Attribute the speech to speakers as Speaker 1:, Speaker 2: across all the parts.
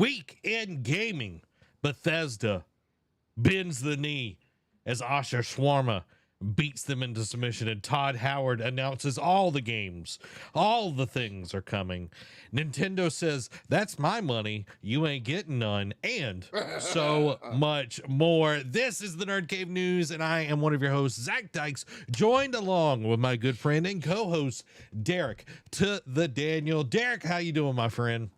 Speaker 1: week in gaming. Bethesda bends the knee as Asher Shawarma beats them into submission, and Todd Howard announces all the games, all the things are coming. Nintendo says, that's my money, you ain't getting none, and so much more. This is the Nerd Cave News, and I am one of your hosts, Zach Dykes, joined along with my good friend and co-host, Derek to the Daniel. Derek, how you doing, my friend?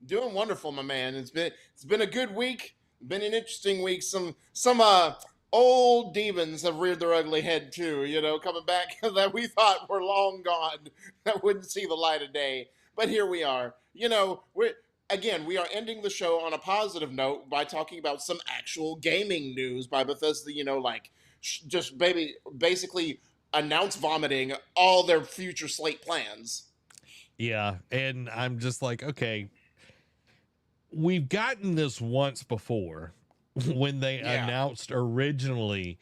Speaker 2: Doing wonderful, my man. It's been a good week, been an interesting week. Some old demons have reared their ugly head too, coming back that we thought were long gone, that wouldn't see the light of day. But here we are. We are ending the show on a positive note by talking about some actual gaming news by Bethesda, basically announce vomiting all their future slate plans.
Speaker 1: Yeah, and I'm just like, okay, we've gotten this once before when they announced originally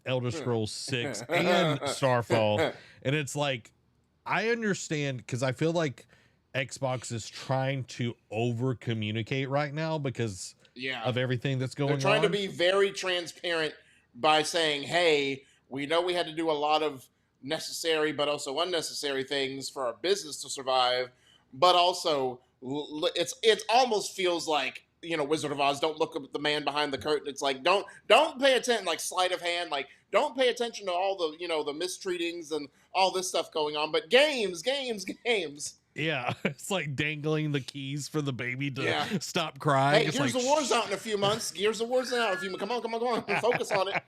Speaker 1: Elder Scrolls 6 and Starfall. And it's like, I understand, because I feel like Xbox is trying to over communicate right now because of everything that's going on.
Speaker 2: They're trying to be very transparent by saying, hey, we know we had to do a lot of necessary but also unnecessary things for our business to survive, but also it almost feels like, Wizard of Oz, don't look at the man behind the curtain. It's like, don't pay attention, like sleight of hand, like don't pay attention to all the, the mistreatings and all this stuff going on, but games.
Speaker 1: Yeah, it's like dangling the keys for the baby to stop crying.
Speaker 2: Hey, Gears of War's out in a few months. Gears of War's out in a few months. Come on. Focus on
Speaker 1: it.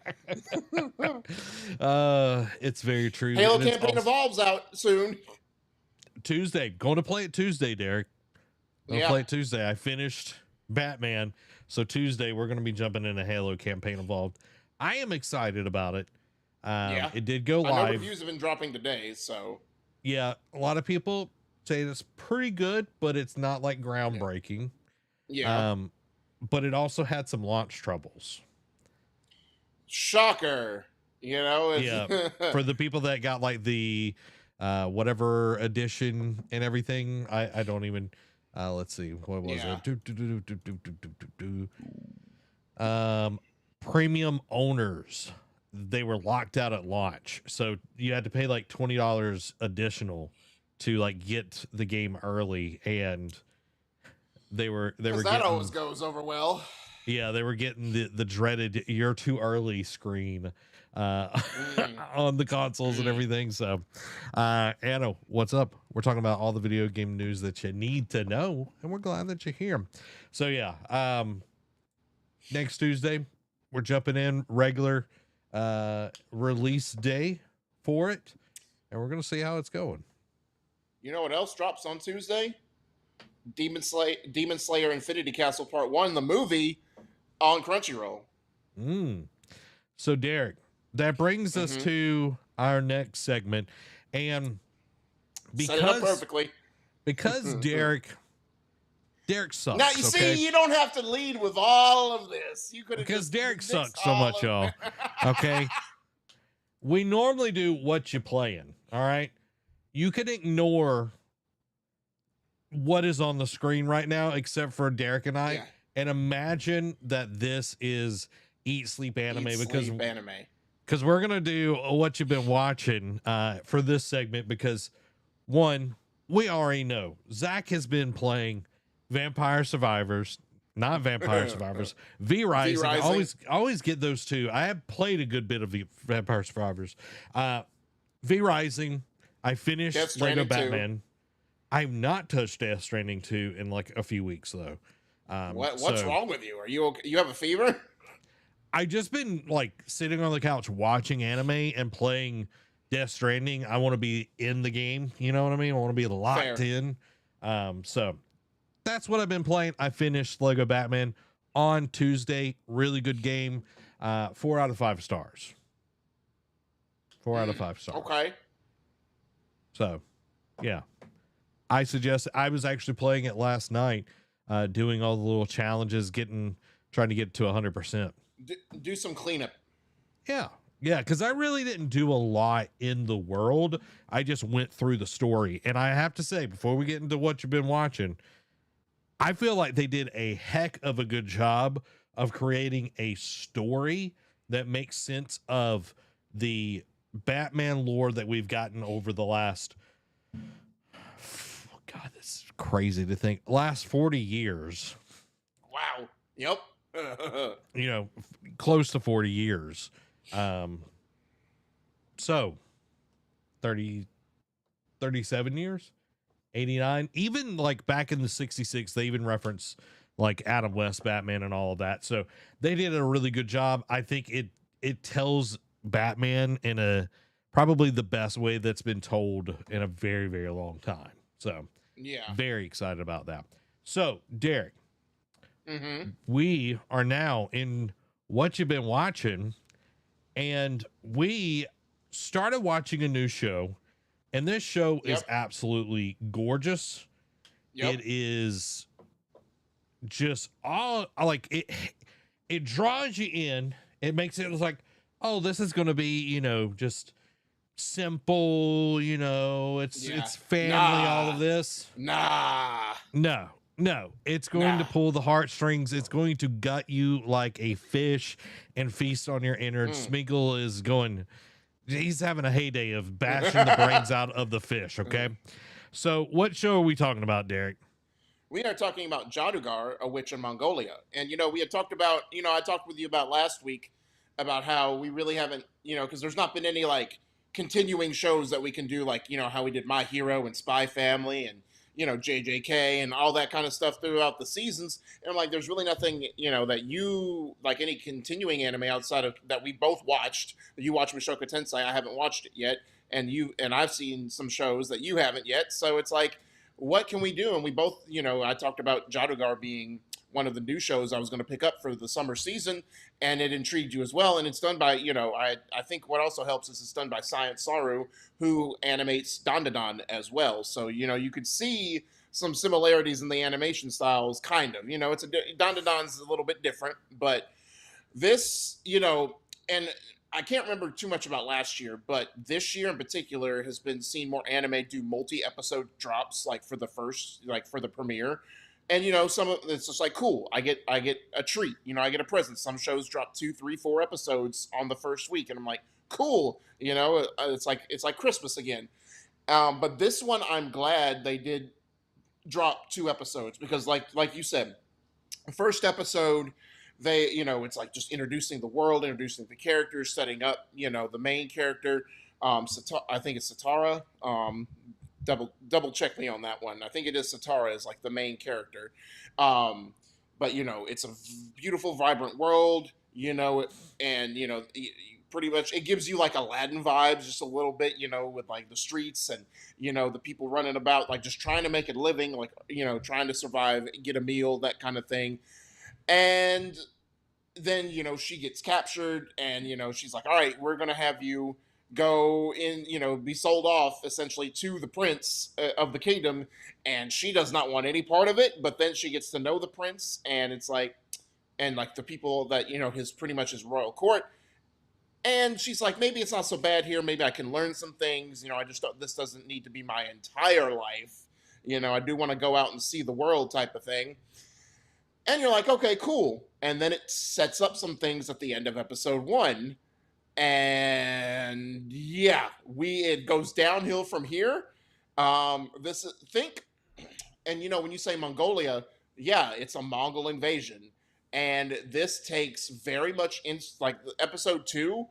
Speaker 1: It's very true.
Speaker 2: Halo Campaign Evolves out soon.
Speaker 1: Tuesday. Going to play it Tuesday, Derek. Going to play it Tuesday. I finished Batman. So Tuesday, we're going to be jumping into Halo Campaign Evolved. I am excited about it. It did go live.
Speaker 2: I know reviews have been dropping today, so.
Speaker 1: Yeah, a lot of people say it's pretty good, but it's not like groundbreaking.
Speaker 2: Yeah.
Speaker 1: But it also had some launch troubles.
Speaker 2: Shocker.
Speaker 1: For the people that got like the whatever edition and everything, I don't even let's see, what was it? Premium owners, they were locked out at launch, so you had to pay like $20 additional to like get the game early, and they were
Speaker 2: that always goes over well.
Speaker 1: Yeah, they were getting the dreaded "you're too early" screen on the consoles and everything. So, Anna, what's up? We're talking about all the video game news that you need to know, and we're glad that you're here. So yeah, next Tuesday we're jumping in regular release day for it, and we're gonna see how it's going.
Speaker 2: You know what else drops on Tuesday? Demon Slayer Infinity Castle Part 1, the movie, on Crunchyroll.
Speaker 1: So, Derek, that brings us to our next segment. And because,
Speaker 2: set it up perfectly.
Speaker 1: Because Derek sucks.
Speaker 2: Now, you see, you don't have to lead with all of this. You could have
Speaker 1: Because Derek sucks so much, y'all. Okay? We normally do what you playing, all right? You can ignore what is on the screen right now, except for Derek and I, and imagine that this is Eat Sleep Anime, because we're gonna do what you've been watching for this segment. Because one, we already know Zach has been playing Vampire Survivors, not Vampire Survivors, V Rising. Always get those two. I have played a good bit of Vampire Survivors. V Rising. I finished Lego Batman. I've not touched Death Stranding 2 in like a few weeks though.
Speaker 2: What's wrong with you? Are you okay? You have a fever?
Speaker 1: I just been like sitting on the couch watching anime and playing Death Stranding. I want to be in the game. You know what I mean? I want to be locked in. So that's what I've been playing. I finished Lego Batman on Tuesday. Really good game. 4 out of 5 stars. 4 out of 5 stars.
Speaker 2: Okay.
Speaker 1: So, yeah, I suggest. I was actually playing it last night, doing all the little challenges, trying to get to 100%.
Speaker 2: Do some cleanup.
Speaker 1: Yeah, because I really didn't do a lot in the world. I just went through the story, and I have to say, before we get into what you've been watching, I feel like they did a heck of a good job of creating a story that makes sense of the Batman lore that we've gotten over the last, God, this is crazy to think, last 40 years.
Speaker 2: Wow. Yep.
Speaker 1: You know, close to 40 years. So 30, 37 years, 89, even like back in the 66, they even reference like Adam West Batman and all of that. So they did a really good job. I think it tells Batman in a probably the best way that's been told in a very, very long time. So
Speaker 2: Yeah.
Speaker 1: very excited about that. So Derek,
Speaker 2: Mm-hmm.
Speaker 1: we are now in what you've been watching, and we started watching a new show, and this show is
Speaker 2: Yep.
Speaker 1: absolutely gorgeous.
Speaker 2: Yep.
Speaker 1: It is just all like it draws you in. It makes it like, oh, this is going to be, you know, just simple, you know,
Speaker 2: Yeah.
Speaker 1: it's family, all
Speaker 2: Nah.
Speaker 1: of this.
Speaker 2: Nah.
Speaker 1: No, it's going to
Speaker 2: Nah.
Speaker 1: pull the heartstrings. It's going to gut you like a fish and feast on your innards. Smeagol is going, he's having a heyday of bashing the brains out of the fish. Okay. So what show are we talking about, Derek?
Speaker 2: We are talking about Jadugar, a witch in Mongolia. And, you know, we had talked about, you know, I talked with you about last week about how we really haven't, you know, because there's not been any like continuing shows that we can do, like, you know, how we did My Hero and Spy Family and, you know, JJK and all that kind of stuff throughout the seasons. And I'm like, there's really nothing, you know, that you like any continuing anime outside of that we both watched. You watched Mushoku Tensei, I haven't watched it yet. And I've seen some shows that you haven't yet. So it's like, what can we do? And we both, you know, I talked about Jadugar being one of the new shows I was going to pick up for the summer season, and it intrigued you as well. And it's done by, you know, I think what also helps is it's done by Science Saru, who animates Dandadan as well. So, you know, you could see some similarities in the animation styles, kind of. You know, Dandadan's a little bit different, but this, you know, and I can't remember too much about last year, but this year in particular has been seeing more anime do multi-episode drops, like for the first, like for the premiere. And you know, some of it's just like cool. I get a treat. You know, I get a present. Some shows drop 2, 3, 4 episodes on the first week, and I'm like, cool. You know, it's like Christmas again. But this one, I'm glad they did drop 2 episodes because, like you said, the first episode they, you know, it's like just introducing the world, introducing the characters, setting up, you know, the main character. I think it's Satara. Double check me on that one. I think it is Satara is like the main character. But you know, it's a beautiful, vibrant world. You know, and you know, pretty much it gives you like Aladdin vibes, just a little bit. You know, with like the streets and you know the people running about, like just trying to make a living, like you know, trying to survive, get a meal, that kind of thing. And then you know she gets captured and you know she's like, all right, we're gonna have you go in, you know, be sold off essentially to the prince of the kingdom, and she does not want any part of it. But then she gets to know the prince, and it's like, and like the people that you know his pretty much his royal court, and she's like, maybe it's not so bad here, maybe I can learn some things, you know, I just don't, this doesn't need to be my entire life, you know, I do want to go out and see the world type of thing. And you're like, okay, cool. And then it sets up some things at the end of episode 1. And yeah, it goes downhill from here. Think, and you know, when you say Mongolia, yeah, it's a Mongol invasion. And this takes very much in like episode 2,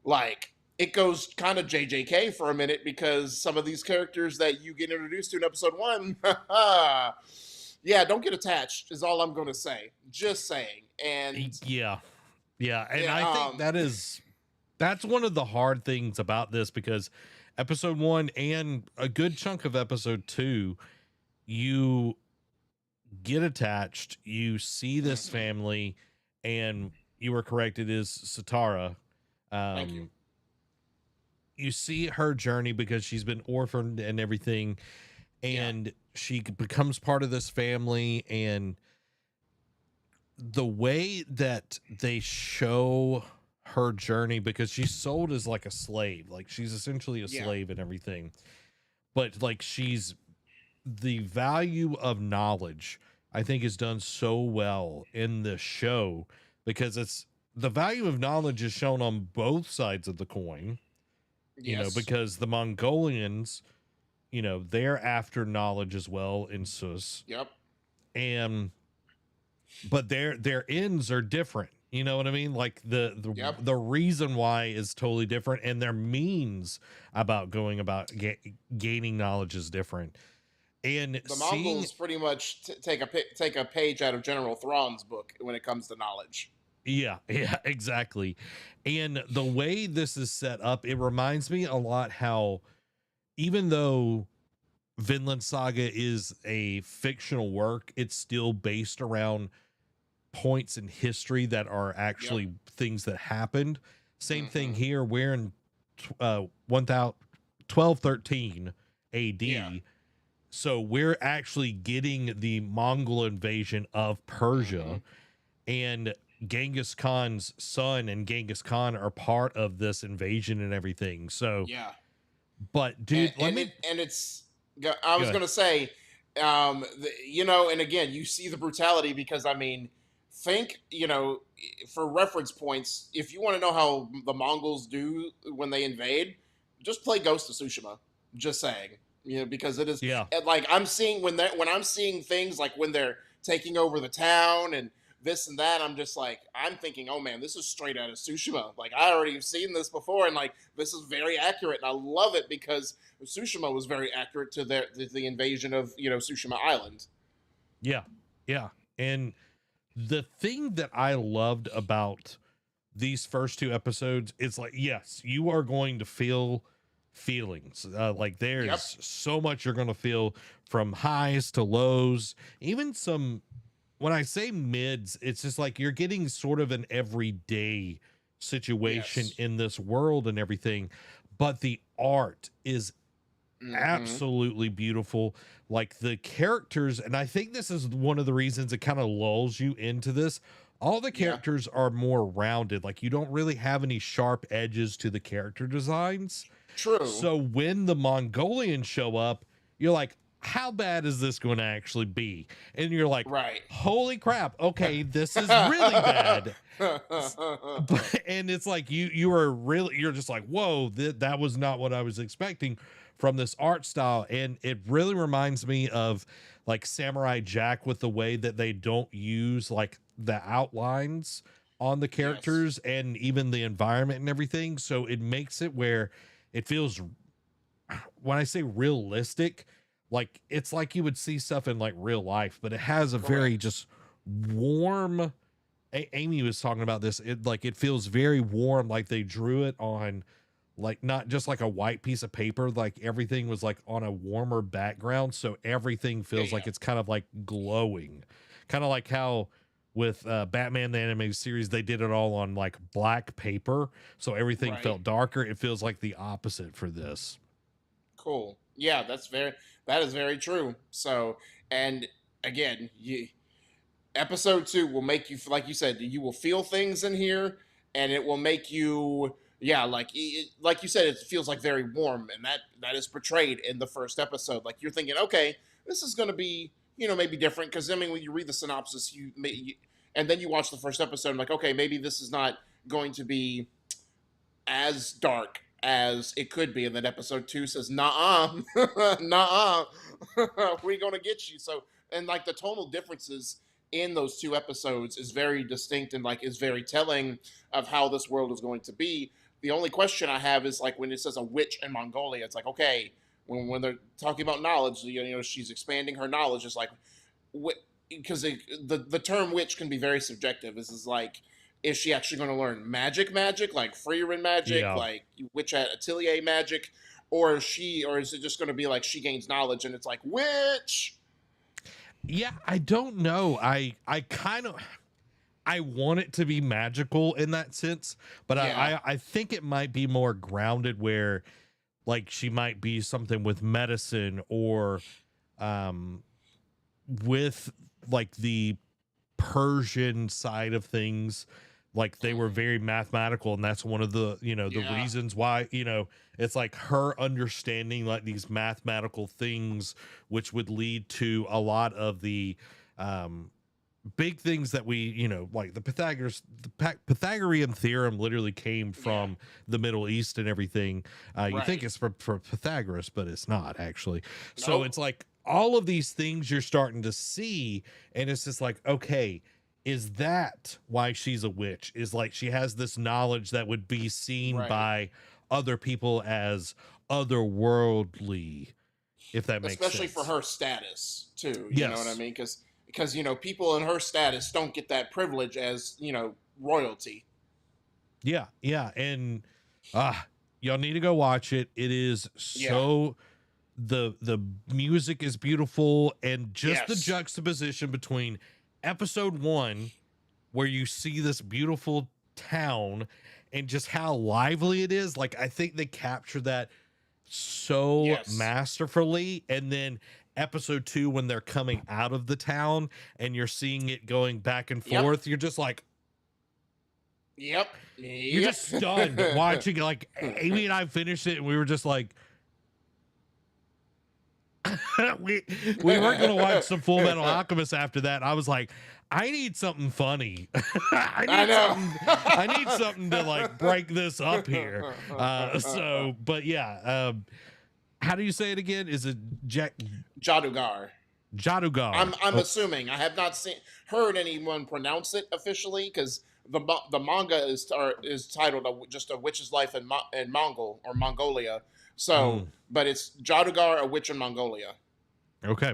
Speaker 2: like it goes kind of JJK for a minute because some of these characters that you get introduced to in episode 1, yeah, don't get attached is all I'm going to say. Just saying. And
Speaker 1: yeah, and
Speaker 2: yeah,
Speaker 1: I think that's one of the hard things about this because episode 1 and a good chunk of episode 2, you get attached, you see this family, and you were correct, it is Satara.
Speaker 2: Thank you.
Speaker 1: You see her journey because she's been orphaned and everything, and she becomes part of this family. And the way that they show her journey, because she's sold as like a slave, like she's essentially a slave and everything, but like she's the value of knowledge I think is done so well in this show, because it's the value of knowledge is shown on both sides of the coin,
Speaker 2: Yes.
Speaker 1: because the Mongolians, they're after knowledge as well in Sus,
Speaker 2: Yep.
Speaker 1: and but their ends are different. You know what I mean? Like
Speaker 2: Yep.
Speaker 1: the reason why is totally different, and their means about going about gaining knowledge is different. And
Speaker 2: The
Speaker 1: seeing,
Speaker 2: Mongols pretty much take a page out of General Thrawn's book when it comes to knowledge.
Speaker 1: yeah, yeah, exactly. And the way this is set up, it reminds me a lot how, even though Vinland Saga is a fictional work, it's still based around points in history that are
Speaker 2: Yep.
Speaker 1: actually things that happened. Same thing
Speaker 2: Hmm.
Speaker 1: here. We're in 1213
Speaker 2: Yeah.
Speaker 1: AD. So we're actually getting the Mongol invasion of
Speaker 2: Hmm.
Speaker 1: Persia, and Genghis Khan's son and Genghis Khan are part of this invasion and everything. So,
Speaker 2: Yeah.
Speaker 1: but dude, let me
Speaker 2: And it's, I
Speaker 1: go
Speaker 2: was
Speaker 1: ahead.
Speaker 2: gonna say, and again, you see the brutality because I mean, think, for reference points, if you want to know how the Mongols do when they invade, just play Ghost of Tsushima. Just saying, because it is,
Speaker 1: Yeah.
Speaker 2: and like I'm seeing when I'm seeing things like when they're taking over the town and this and that, I'm just like, I'm thinking, oh man, this is straight out of Tsushima. Like I already have seen this before, and like this is very accurate, and I love it because Tsushima was very accurate to the invasion of Tsushima Island.
Speaker 1: Yeah. Yeah. And the thing that I loved about these first two episodes, it's like, yes, you are going to feel feelings. Like
Speaker 2: Yep.
Speaker 1: there's so much you're going to feel, from highs to lows, even some, when I say mids, it's just like you're getting sort of an everyday situation
Speaker 2: Yes.
Speaker 1: in this world and everything. But the art is
Speaker 2: Hmm.
Speaker 1: absolutely beautiful. Like the characters, and I think this is one of the reasons it kind of lulls you into this. All the
Speaker 2: Yeah.
Speaker 1: characters are more rounded. Like you don't really have any sharp edges to the character designs.
Speaker 2: True.
Speaker 1: So when the Mongolians show up, you're like, how bad is this going to actually be? And you're like,
Speaker 2: Right.
Speaker 1: holy crap. Okay, this is really bad. But and it's like you are really, you're just like, whoa, that was not what I was expecting from this art style. And it really reminds me of like Samurai Jack, with the way that they don't use like the outlines on the
Speaker 2: Yes.
Speaker 1: characters and even the environment and everything. So it makes it where it feels, when I say realistic, like it's like you would see stuff in like real life, but it has a very
Speaker 2: Correct.
Speaker 1: just warm, Amy was talking about this. It like it feels very warm, like they drew it on like not just like a white piece of paper, like everything was like on a warmer background, so everything
Speaker 2: Yeah.
Speaker 1: feels
Speaker 2: Yeah.
Speaker 1: like it's kind of like glowing, kind of like how with Batman the animated series they did it all on like black paper, so everything
Speaker 2: Right.
Speaker 1: felt darker. It feels like the opposite for this.
Speaker 2: Cool. Yeah, that is very true. So, and again, episode 2 will make you, like you said, you will feel things in here, and it will make you, yeah, like you said, it feels like very warm, and that is portrayed in the first episode. Like you're thinking, okay, this is going to be, maybe different, because I mean, when you read the synopsis, and then you watch the first episode, like, okay, maybe this is not going to be as dark as it could be. And then episode 2 says, nah, nah, we're gonna get you. So, and like the tonal differences in those two episodes is very distinct, and like is very telling of how this world is going to be. The only question I have is like when it says a witch in Mongolia, it's like, okay, when they're talking about knowledge, she's expanding her knowledge. It's like, what, because the term witch can be very subjective. This is like, is she actually going to learn magic, like Freerin magic,
Speaker 1: Yeah.
Speaker 2: like witch at Atelier magic, or is it just going to be like she gains knowledge and it's like witch?
Speaker 1: Yeah, I don't know. I kind of, I want it to be magical in that sense, but
Speaker 2: Yeah.
Speaker 1: I think it might be more grounded, where like she might be something with medicine, or um with like the Persian side of things. Like they were
Speaker 2: Mm,
Speaker 1: very mathematical, and that's one of the, the
Speaker 2: yeah.
Speaker 1: reasons why, it's like her understanding like these mathematical things, which would lead to a lot of the big things that we, you know, like the Pythagorean theorem literally came from the Middle East and everything. You think it's for Pythagoras, but it's not actually. So it's like all of these things you're starting to see, and it's just like, okay, is that why she's a witch? Is like she has this knowledge that would be seen by other people as otherworldly, if that makes sense.
Speaker 2: Especially for her status too. You know what I mean? Because, you know, people in her status don't get that privilege as, you know, royalty.
Speaker 1: Yeah. And y'all need to go watch it. It is so the music is beautiful, and just the juxtaposition between episode 1, where you see this beautiful town and just how lively it is. Like, I think they capture that so masterfully. And then episode 2, when they're coming out of the town and you're seeing it going back and forth, you're just like, you're just stunned watching. Like, Amy and I finished it and we were just like, we weren't going to watch some Full Metal Alchemist after that. I was like, I need something funny. I need something to like break this up here. But yeah, how do you say it again? Is it
Speaker 2: Jadugar?
Speaker 1: Jadugar.
Speaker 2: I'm assuming. I have not heard anyone pronounce it officially, because the manga is titled just A Witch's Life in Mongol or Mongolia. So, but it's Jadugar, A Witch in Mongolia.
Speaker 1: Okay.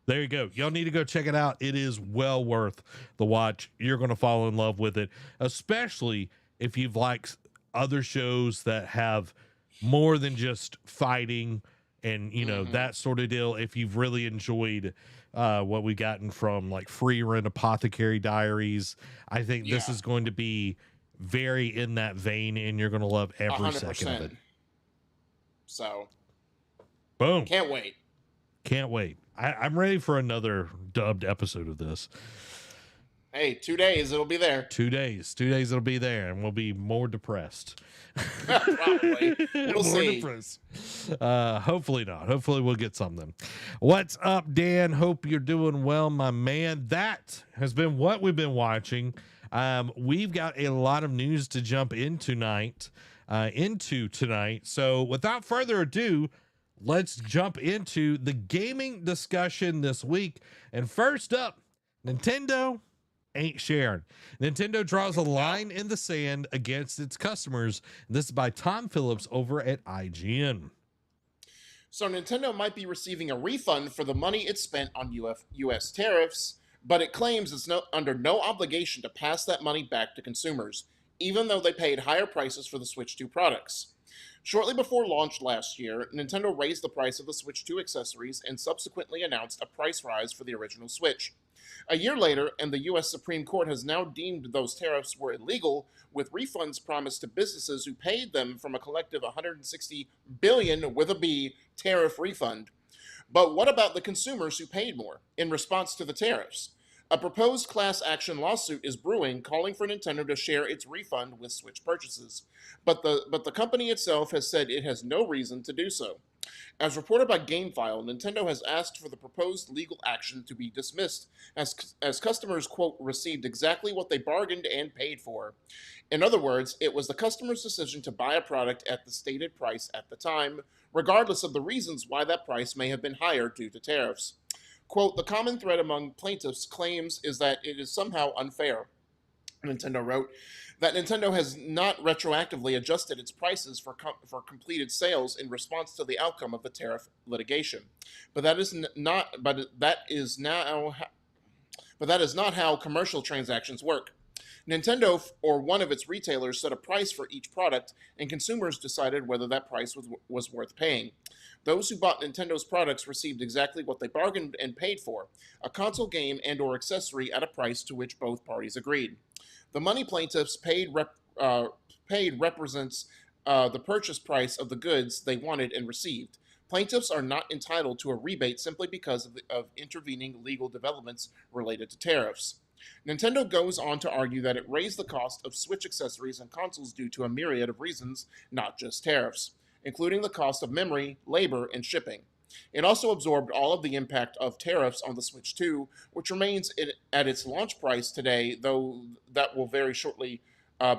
Speaker 1: There you go. Y'all need to go check it out. It is well worth the watch. You're going to fall in love with it, especially if you've liked other shows that have more than just fighting and, you know, that sort of deal. If you've really enjoyed what we've gotten from like Free Rent Apothecary Diaries, I think this is going to be very in that vein, and you're going to love every 100%. Second of it.
Speaker 2: So,
Speaker 1: boom.
Speaker 2: Can't wait.
Speaker 1: I'm ready for another dubbed episode of this.
Speaker 2: Hey, 2 days, it'll be there.
Speaker 1: 2 days. 2 days, it'll be there, and we'll be more depressed.
Speaker 2: Probably. We'll see.
Speaker 1: Depressed. Hopefully not. Hopefully we'll get something. What's up, Dan? Hope you're doing well, my man. That has been what we've been watching. We've got a lot of news to jump into tonight. So without further ado, let's jump into the gaming discussion this week. And first up, Nintendo ain't sharing. Nintendo draws a line in the sand against its customers. This is by Tom Phillips over at IGN.
Speaker 2: So Nintendo might be receiving a refund for the money it spent on U.S. tariffs, but it claims it's under no obligation to pass that money back to consumers, even though they paid higher prices for the Switch 2 products. Shortly before launch last year, Nintendo raised the price of the Switch 2 accessories and subsequently announced a price rise for the original Switch. A year later, and the U.S. Supreme Court has now deemed those tariffs were illegal, with refunds promised to businesses who paid them from a collective $160 billion with a B tariff refund. But what about the consumers who paid more in response to the tariffs? A proposed class action lawsuit is brewing, calling for Nintendo to share its refund with Switch purchases. But the company itself has said it has no reason to do so. As reported by GameFile, Nintendo has asked for the proposed legal action to be dismissed, as customers, quote, received exactly what they bargained and paid for. In other words, it was the customer's decision to buy a product at the stated price at the time, regardless of the reasons why that price may have been higher due to tariffs. Quote, the common thread among plaintiffs' claims is that it is somehow unfair, Nintendo wrote, that Nintendo has not retroactively adjusted its prices for completed sales in response to the outcome of the tariff litigation. But that is not how commercial transactions work. Nintendo or one of its retailers set a price for each product, and consumers decided whether that price was worth paying. Those who bought Nintendo's products received exactly what they bargained and paid for, a console game and or accessory at a price to which both parties agreed. The money plaintiffs paid represents the purchase price of the goods they wanted and received. Plaintiffs are not entitled to a rebate simply because of intervening legal developments related to tariffs. Nintendo goes on to argue that it raised the cost of Switch accessories and consoles due to a myriad of reasons, not just tariffs, including the cost of memory, labor, and shipping. It also absorbed all of the impact of tariffs on the Switch 2, which remains at its launch price today, though that will very shortly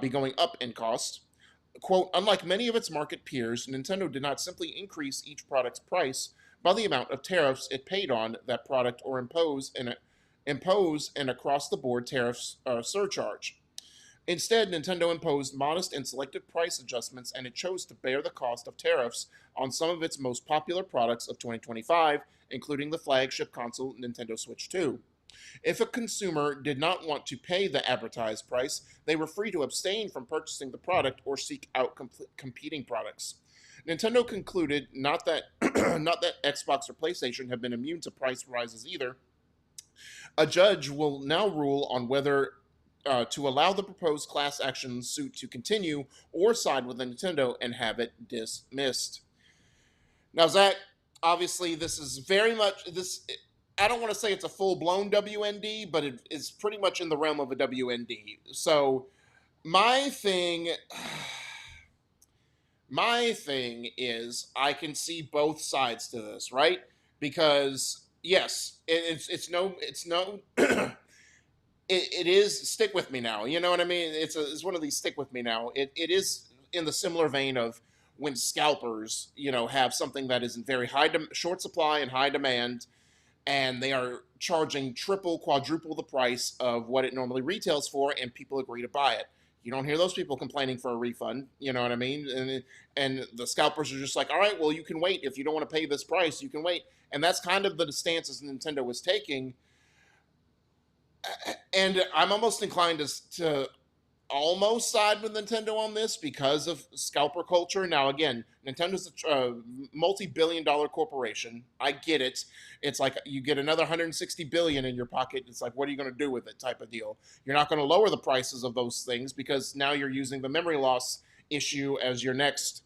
Speaker 2: be going up in cost. Quote, unlike many of its market peers, Nintendo did not simply increase each product's price by the amount of tariffs it paid on that product or impose an across the board tariff surcharge. Instead, Nintendo imposed modest and selective price adjustments, and it chose to bear the cost of tariffs on some of its most popular products of 2025, including the flagship console Nintendo Switch 2. If a consumer did not want to pay the advertised price, they were free to abstain from purchasing the product or seek out competing products. Nintendo concluded not that not that Xbox or PlayStation have been immune to price rises either. A judge will now rule on whether to allow the proposed class action suit to continue or side with Nintendo and have it dismissed. Now, Zach, obviously, this is very much this. I don't want to say it's a full blown WND, but it is pretty much in the realm of a WND. So, my thing, my thing is, I can see both sides to this, right? Because yes, it's no. It is stick with me now. You know what I mean? It's one of these stick with me now. It is in the similar vein of when scalpers, have something that is in very short supply and high demand, and they are charging triple, quadruple the price of what it normally retails for, and people agree to buy it. You don't hear those people complaining for a refund. You know what I mean? And the scalpers are just like, all right, well, you can wait. If you don't want to pay this price, you can wait. And that's kind of the stances Nintendo was taking. And I'm almost inclined to almost side with Nintendo on this because of scalper culture. Now, again, Nintendo's a multi-billion-dollar corporation. I get it. It's like you get another 160 billion in your pocket. It's like, what are you going to do with it? Type of deal. You're not going to lower the prices of those things because now you're using the memory loss issue as your next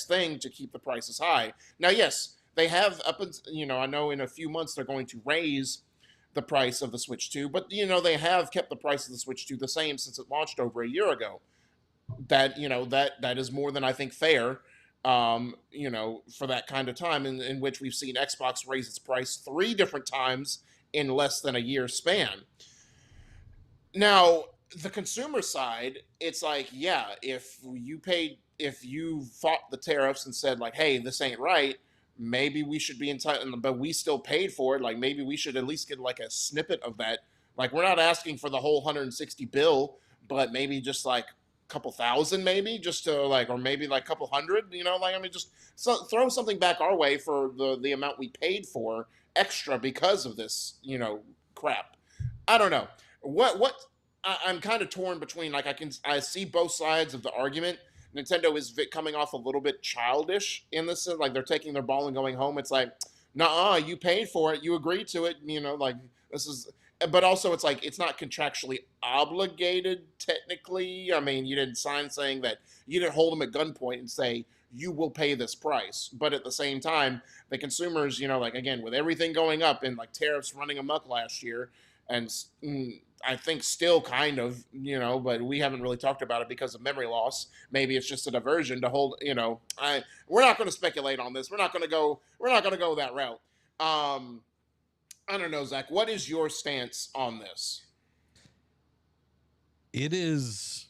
Speaker 2: thing to keep the prices high. Now, yes, they have I know in a few months they're going to raise the price of the Switch 2, but they have kept the price of the Switch 2 the same since it launched over a year ago. That that is more than I think fair, for that kind of time in which we've seen Xbox raise its price 3 different times in less than a year span. Now, the consumer side, it's like, yeah, if you fought the tariffs and said like, hey, this ain't right, maybe we should be entitled, but we still paid for it. Like maybe we should at least get like a snippet of that. Like we're not asking for the whole 160 bill, but maybe just like a couple thousand, maybe just to like, or maybe like a couple hundred, just throw something back our way for the amount we paid for extra because of this, crap. I don't know I'm kind of torn between, like, I see both sides of the argument. Nintendo is coming off a little bit childish in this, like they're taking their ball and going home. It's like, nah, you paid for it, you agreed to it, like this is. But also, it's like it's not contractually obligated technically. I mean, you didn't sign saying that, you didn't hold them at gunpoint and say you will pay this price. But at the same time, the consumers, like again with everything going up and like tariffs running amok last year, and I think still kind of, but we haven't really talked about it because of memory loss. Maybe it's just a diversion to hold, we're not going to speculate on this. We're not going to go that route. I don't know, Zach, what is your stance on this?
Speaker 1: It is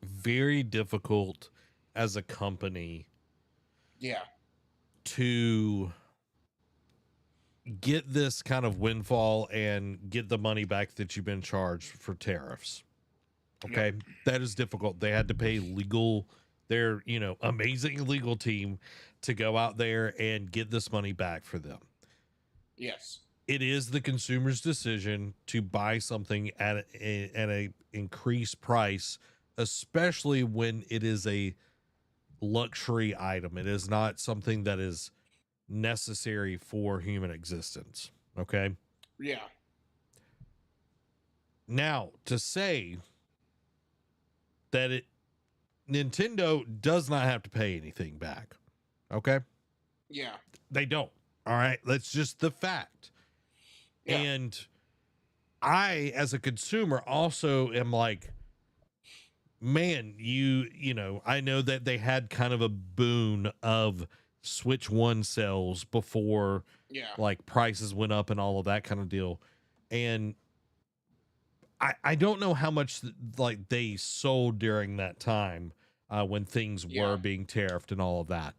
Speaker 1: very difficult as a company.
Speaker 2: Yeah.
Speaker 1: To get this kind of windfall and get the money back that you've been charged for tariffs. Okay. Yep. That is difficult. They had to pay their amazing legal team to go out there and get this money back for them.
Speaker 2: Yes.
Speaker 1: It is the consumer's decision to buy something at a increased price, especially when it is a luxury item. It is not something that is necessary for human existence. Okay.
Speaker 2: Yeah.
Speaker 1: Now, to say that Nintendo does not have to pay anything back. Okay.
Speaker 2: Yeah.
Speaker 1: They don't. All right. That's just the fact. Yeah. And I, as a consumer, also am like, man, I know that they had kind of a boon of Switch 1 sales before
Speaker 2: Yeah.
Speaker 1: like prices went up and all of that kind of deal. And I don't know how much like they sold during that time when things were being tariffed and all of that.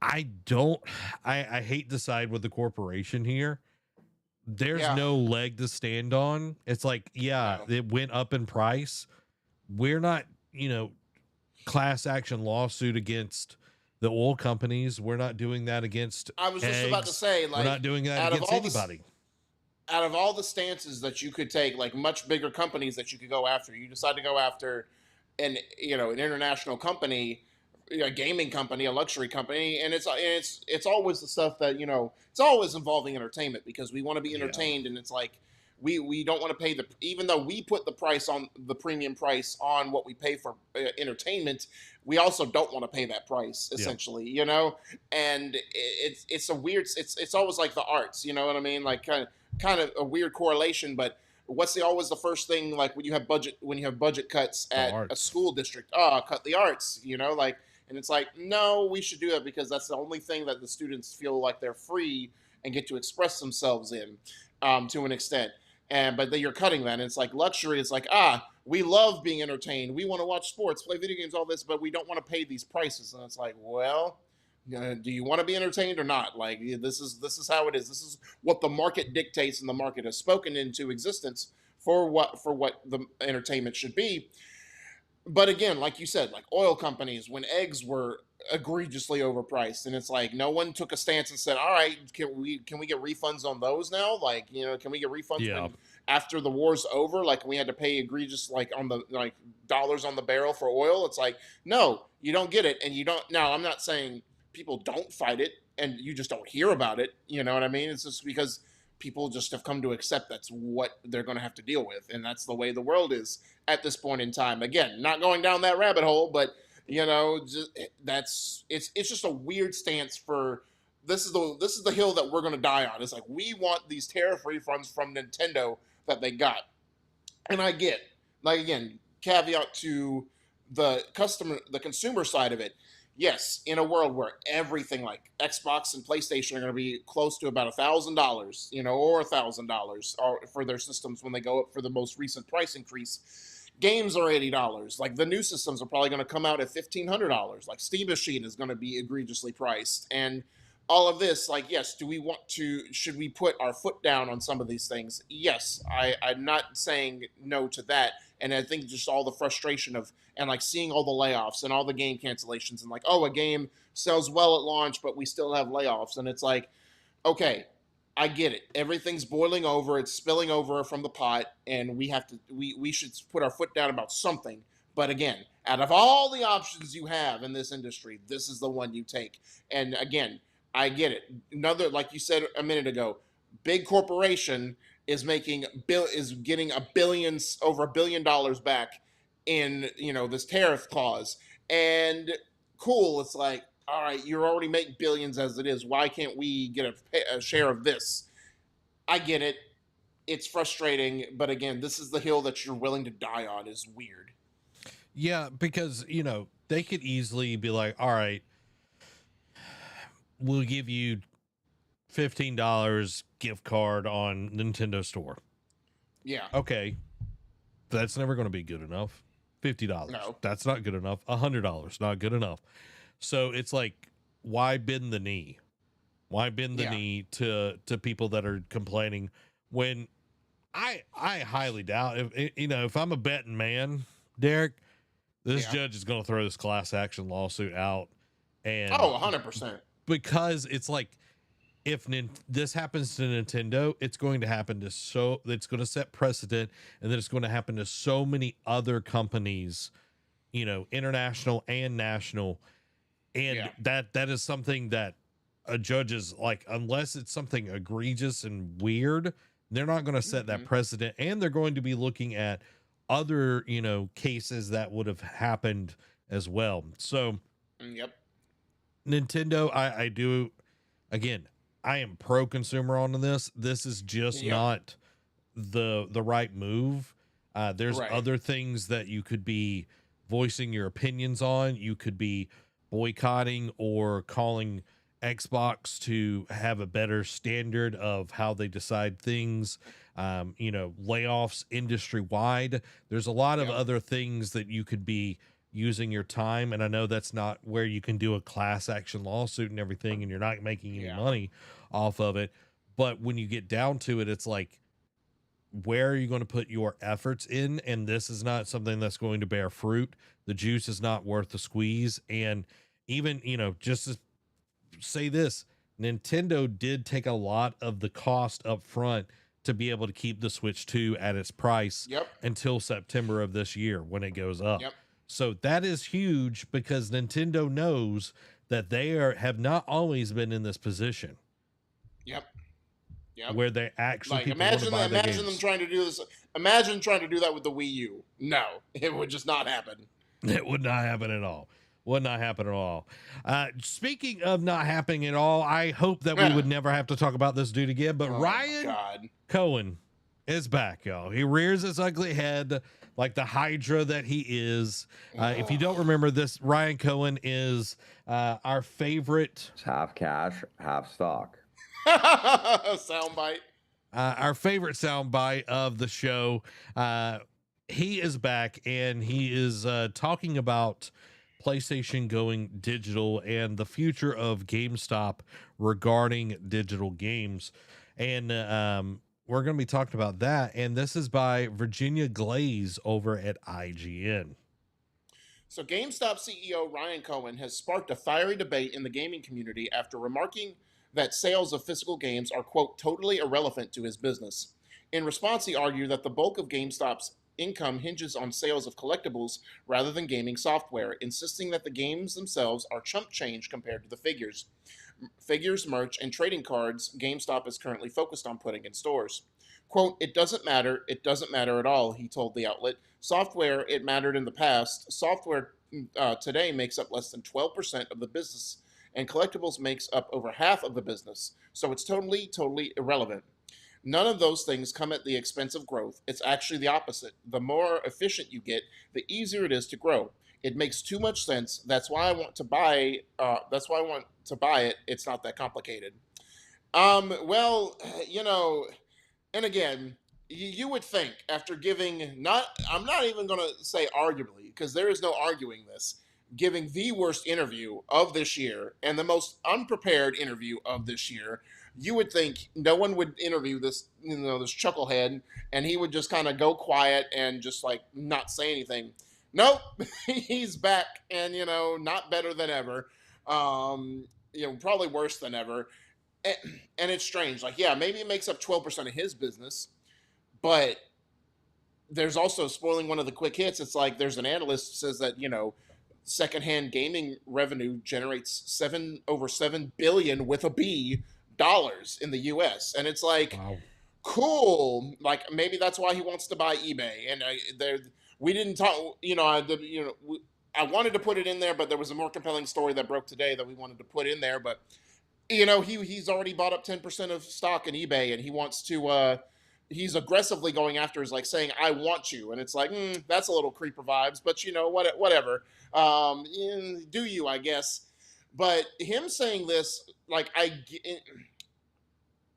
Speaker 1: I don't, I hate to side with the corporation here. There's no leg to stand on. It's like, it went up in price. We're not, class action lawsuit against the oil companies. We're not doing that against
Speaker 2: I was just
Speaker 1: eggs.
Speaker 2: about to say, like,
Speaker 1: we're not doing that
Speaker 2: out of
Speaker 1: against
Speaker 2: all
Speaker 1: anybody.
Speaker 2: Out of all the stances that you could take, like much bigger companies that you could go after, you decide to go after an international company, a gaming company, a luxury company, and it's always the stuff that it's always involving entertainment because we want to be entertained, and it's like we don't want to pay even though we put the price on the premium price on what we pay for entertainment, we also don't want to pay that price essentially, and it's a weird it's always like the arts, you know what I mean, like kind of a weird correlation, but what's always the first thing, like when you have budget cuts at a school district? Cut the arts, like, and it's like, no, we should do that because that's the only thing that the students feel like they're free and get to express themselves in, to an extent. But then you're cutting that, and it's like luxury. It's like, we love being entertained. We want to watch sports, play video games, all this, but we don't want to pay these prices. And it's like, well, do you want to be entertained or not? Like, this is how it is. This is what the market dictates, and the market has spoken into existence for what the entertainment should be. But again, like you said, like oil companies, when eggs were egregiously overpriced, and it's like no one took a stance and said, all right, can we get refunds on those now? Like, can we get refunds when, after the war's over? Like, we had to pay egregious, like, on the like dollars on the barrel for oil. It's like, no, you don't get it. And you don't. Now, I'm not saying people don't fight it and you just don't hear about it, you know what I mean? It's just because people just have come to accept that's what they're going to have to deal with, and that's the way the world is at this point in time. Again, not going down that rabbit hole, but it's just a weird stance for this is the hill that we're going to die on. It's like, we want these tariff refunds from Nintendo that they got. And I get, like, again, caveat to the consumer side of it. Yes, in a world where everything like Xbox and PlayStation are going to be close to about $1,000, or $1,000 for their systems when they go up for the most recent price increase. Games are $80. Like, the new systems are probably going to come out at $1,500. Like, Steam Machine is going to be egregiously priced, and all of this. Like, yes, should we put our foot down on some of these things? Yes, I'm not saying no to that. And I think just all the frustration and like seeing all the layoffs and all the game cancellations, and like, a game sells well at launch, but we still have layoffs. And it's like, okay, I get it. Everything's boiling over. It's spilling over from the pot, and we should put our foot down about something. But again, out of all the options you have in this industry, this is the one you take. And again, I get it. Like you said a minute ago, big corporation is getting over $1 billion back in this tariff clause, and cool. It's like, all right, you already make billions as it is. Why can't we get a share of this? I get it. It's frustrating, but again, this is the hill that you're willing to die on. Is weird.
Speaker 1: Yeah, because they could easily be like, all right, we'll give you $15 gift card on Nintendo Store.
Speaker 2: Yeah.
Speaker 1: Okay. That's never going to be good enough. $50.
Speaker 2: No.
Speaker 1: That's not good enough. $100. Not good enough. So it's like, why bend the knee? Why bend the knee to people that are complaining when I highly doubt if I'm a betting man, Derek, this judge is going to throw this class action lawsuit out. And
Speaker 2: 100%.
Speaker 1: Because it's like, if this happens to Nintendo, it's going to happen to it's going to set precedent, and then it's going to happen to so many other companies, international and national. And that is something that a judge is like, unless it's something egregious and weird, they're not going to set that precedent. And they're going to be looking at other, cases that would have happened as well. So, Nintendo, I do, again, I am pro consumer on this. This is just not the right move. There's other things that you could be voicing your opinions on. You could be boycotting or calling Xbox to have a better standard of how they decide things, layoffs industry wide. There's a lot of other things that you could be using your time. And I know that's not where you can do a class action lawsuit and everything, and you're not making any money off of it. But when you get down to it, it's like, where are you going to put your efforts in? And this is not something that's going to bear fruit. The juice is not worth the squeeze. And even, just to say this, Nintendo did take a lot of the cost up front to be able to keep the Switch 2 at its price until September of this year when it goes up. So that is huge, because Nintendo knows that they have not always been in this position. Where they actually
Speaker 2: imagine them trying to do this. Imagine trying to do that with the Wii U. No, it would just not happen.
Speaker 1: It would not happen at all. Would not happen at all. Speaking of not happening at all, I hope that we would never have to talk about this dude again. But Ryan Cohen is back, y'all. He rears his ugly head like the Hydra that he is. If you don't remember this, Ryan Cohen is our favorite.
Speaker 3: It's half cash, half stock.
Speaker 2: Soundbite.
Speaker 1: Our favorite soundbite of the show. He is back, and he is talking about PlayStation going digital and the future of GameStop regarding digital games. And we're going to be talking about that. And this is by Virginia Glaze over at IGN.
Speaker 2: So GameStop CEO Ryan Cohen has sparked a fiery debate in the gaming community after remarking that sales of physical games are, quote, totally irrelevant to his business. In response, he argued that the bulk of GameStop's income hinges on sales of collectibles rather than gaming software, insisting that the games themselves are chump change compared to the figures, merch, and trading cards GameStop is currently focused on putting in stores. Quote, it doesn't matter at all, he told the outlet. Software, it mattered in the past. Software today makes up less than 12% of the business, and collectibles makes up over half of the business. So it's totally irrelevant. None of those things come at the expense of growth. It's actually the opposite. The more efficient you get, the easier it is to grow. It makes too much sense. That's why I want to buy. It. It's not that complicated. Well, and again, you would think after giving I'm not even going to say arguably, because there is no arguing this, giving the worst interview of this year and the most unprepared interview of this year, you would think no one would interview this, this chucklehead, and he would just kind of go quiet and just like not say anything. Nope, he's back, and not better than ever. Probably worse than ever. And it's strange. Like, yeah, maybe it makes up 12% of his business, but there's also, spoiling one of the quick hits, it's like there's an analyst who says that, secondhand gaming revenue generates over $7 billion with a B dollars in the US. And it's like, wow. Cool. Like, maybe that's why he wants to buy eBay. And we didn't talk, I wanted to put it in there, but there was a more compelling story that broke today that we wanted to put in there. But, he's already bought up 10% of stock in eBay, and he wants to, he's aggressively going after, is like saying, I want you. And it's like, that's a little creeper vibes, but whatever. Do you, I guess. But him saying this, like,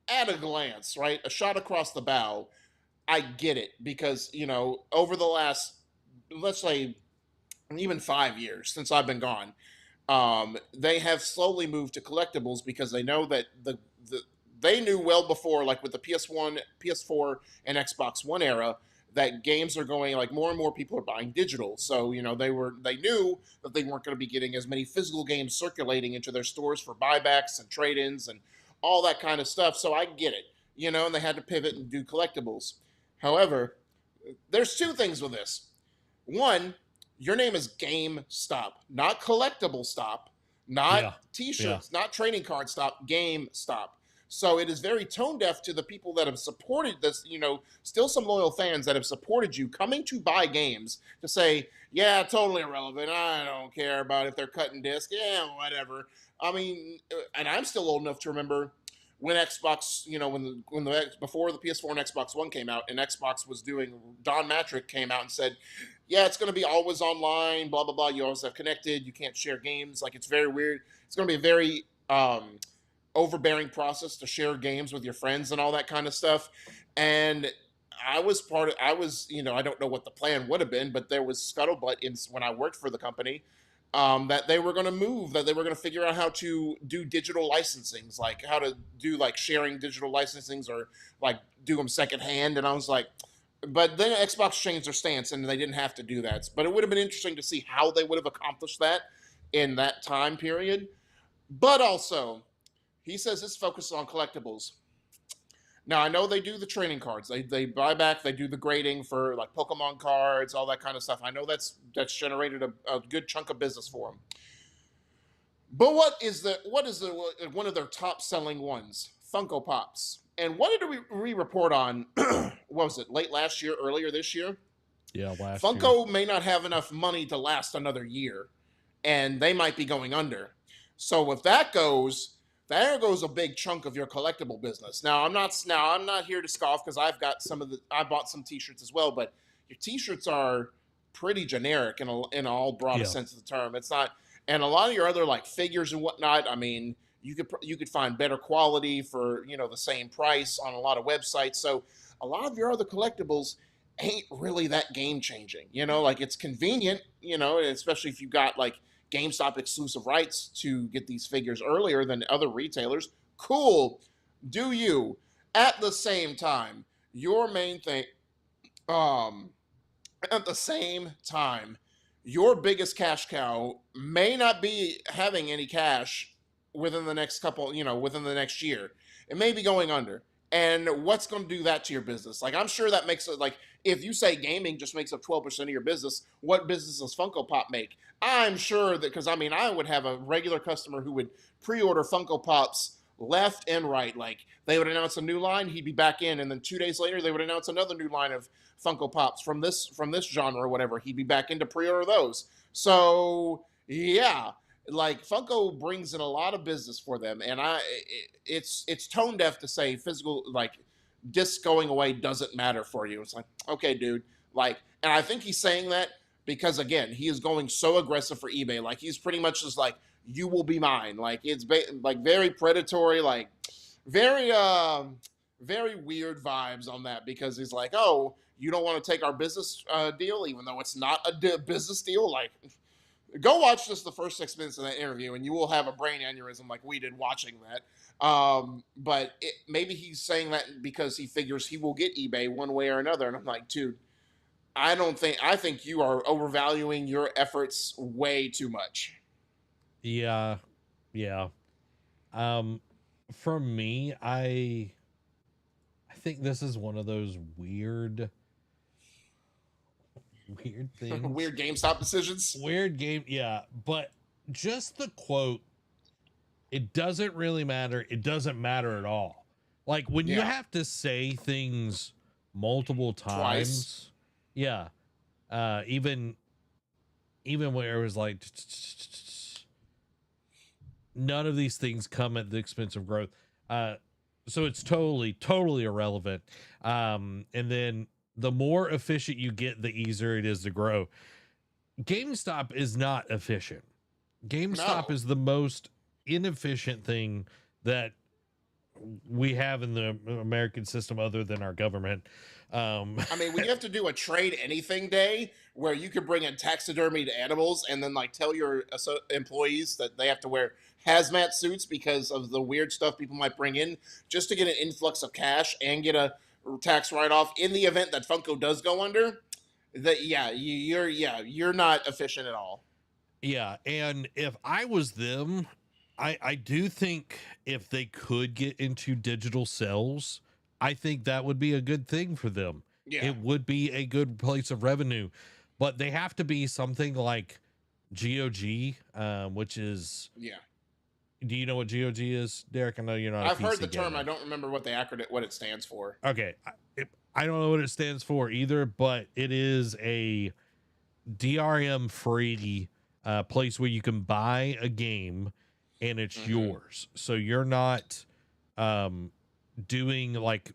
Speaker 2: at a glance, right, a shot across the bow, I get it, because, over the last, let's say, even 5 years since I've been gone, they have slowly moved to collectibles, because they know that they knew well before, like with the PS4, and Xbox One era, that games are going, like, more and more people are buying digital. So, they knew that they weren't going to be getting as many physical games circulating into their stores for buybacks and trade-ins and all that kind of stuff. So I get it, and they had to pivot and do collectibles. However, there's two things with this. One, your name is GameStop, not Collectible Stop, not T-shirts, not trading card stop, GameStop. So it is very tone deaf to the people that have supported this, still some loyal fans that have supported you coming to buy games, to say, yeah, totally irrelevant. I don't care about if they're cutting disc. Yeah, whatever. I mean, and I'm still old enough to remember when Xbox, before the PS4 and Xbox One came out, and Xbox was doing, Don Matrick came out and said, yeah, it's going to be always online, blah blah blah. You always have connected. You can't share games. Like, it's very weird. It's going to be a very overbearing process to share games with your friends and all that kind of stuff. And I was, I don't know what the plan would have been, but there was scuttlebutt when I worked for the company, that they were going to move, that they were going to figure out how to do digital licensings, like how to do like sharing digital licensings, or like do them secondhand. And I was like, but then Xbox changed their stance and they didn't have to do that. But it would have been interesting to see how they would have accomplished that in that time period. But also, he says it's focused on collectibles. Now, I know they do the trading cards. They buy back, they do the grading for like Pokemon cards, all that kind of stuff. I know that's generated a good chunk of business for them. But what is one of their top selling ones? Funko Pops. And what did we report on? What was it? Late last year, earlier this year?
Speaker 1: Yeah, last
Speaker 2: Funko
Speaker 1: year.
Speaker 2: may not have enough money to last another year, and they might be going under. So if that goes, there goes a big chunk of your collectible business. Now I'm not here to scoff, because I bought some t-shirts as well, but your t-shirts are pretty generic in all broadest sense of the term. It's not, and a lot of your other like figures and whatnot, I mean, you could find better quality for, the same price on a lot of websites. So a lot of your other collectibles ain't really that game changing. Like, it's convenient, especially if you got like GameStop exclusive rights to get these figures earlier than other retailers. Cool. Do you? At the same time, your main thing, at the same time, your biggest cash cow may not be having any cash within the next within the next year. It may be going under. And what's going to do that to your business? Like, I'm sure that makes it, like, if you say gaming just makes up 12% of your business, what business does Funko Pop make? I'm sure that, because I would have a regular customer who would pre-order Funko Pops left and right. Like, they would announce a new line, he'd be back in, and then 2 days later they would announce another new line of Funko Pops from this genre or whatever. He'd be back in to pre-order those. So yeah, like, Funko brings in a lot of business for them, and it's tone deaf to say physical, like, disc going away doesn't matter for you. It's like, okay, dude, like, and I think he's saying that because, again, he is going so aggressive for eBay. Like, he's pretty much just like, you will be mine. Like, it's like very predatory, like very very weird vibes on that, because he's like, oh, you don't want to take our business deal, even though it's not a business deal. Like, go watch just the first 6 minutes of that interview, and you will have a brain aneurysm like we did watching that. But maybe he's saying that because he figures he will get eBay one way or another. And I'm like, dude, I think you are overvaluing your efforts way too much.
Speaker 1: Yeah. For me, I think this is one of those weird things.
Speaker 2: Weird GameStop decisions.
Speaker 1: Weird game, yeah. But just the quote, it doesn't really matter. It doesn't matter at all. Like, when you have to say things multiple times.
Speaker 2: Twice.
Speaker 1: Yeah. Even where it was like, none of these things come at the expense of growth. So it's totally irrelevant. And then the more efficient you get, the easier it is to grow. GameStop is not efficient. GameStop is the most inefficient thing that we have in the American system, other than our government.
Speaker 2: I mean, when you have to do a trade anything day where you could bring in taxidermied animals and then like tell your employees that they have to wear hazmat suits because of the weird stuff people might bring in, just to get an influx of cash and get a tax write-off in the event that Funko does go under, that you're not efficient at all.
Speaker 1: Yeah, and if I was them, I do think if they could get into digital sales, I think that would be a good thing for them.
Speaker 2: Yeah.
Speaker 1: It would be a good place of revenue, but they have to be something like GOG, which is, do you know what GOG is, Derek? I know you're not.
Speaker 2: I've heard the term. I don't remember what it stands for.
Speaker 1: Okay, I don't know what it stands for either, but it is a DRM free place where you can buy a game and it's yours. So you're not doing like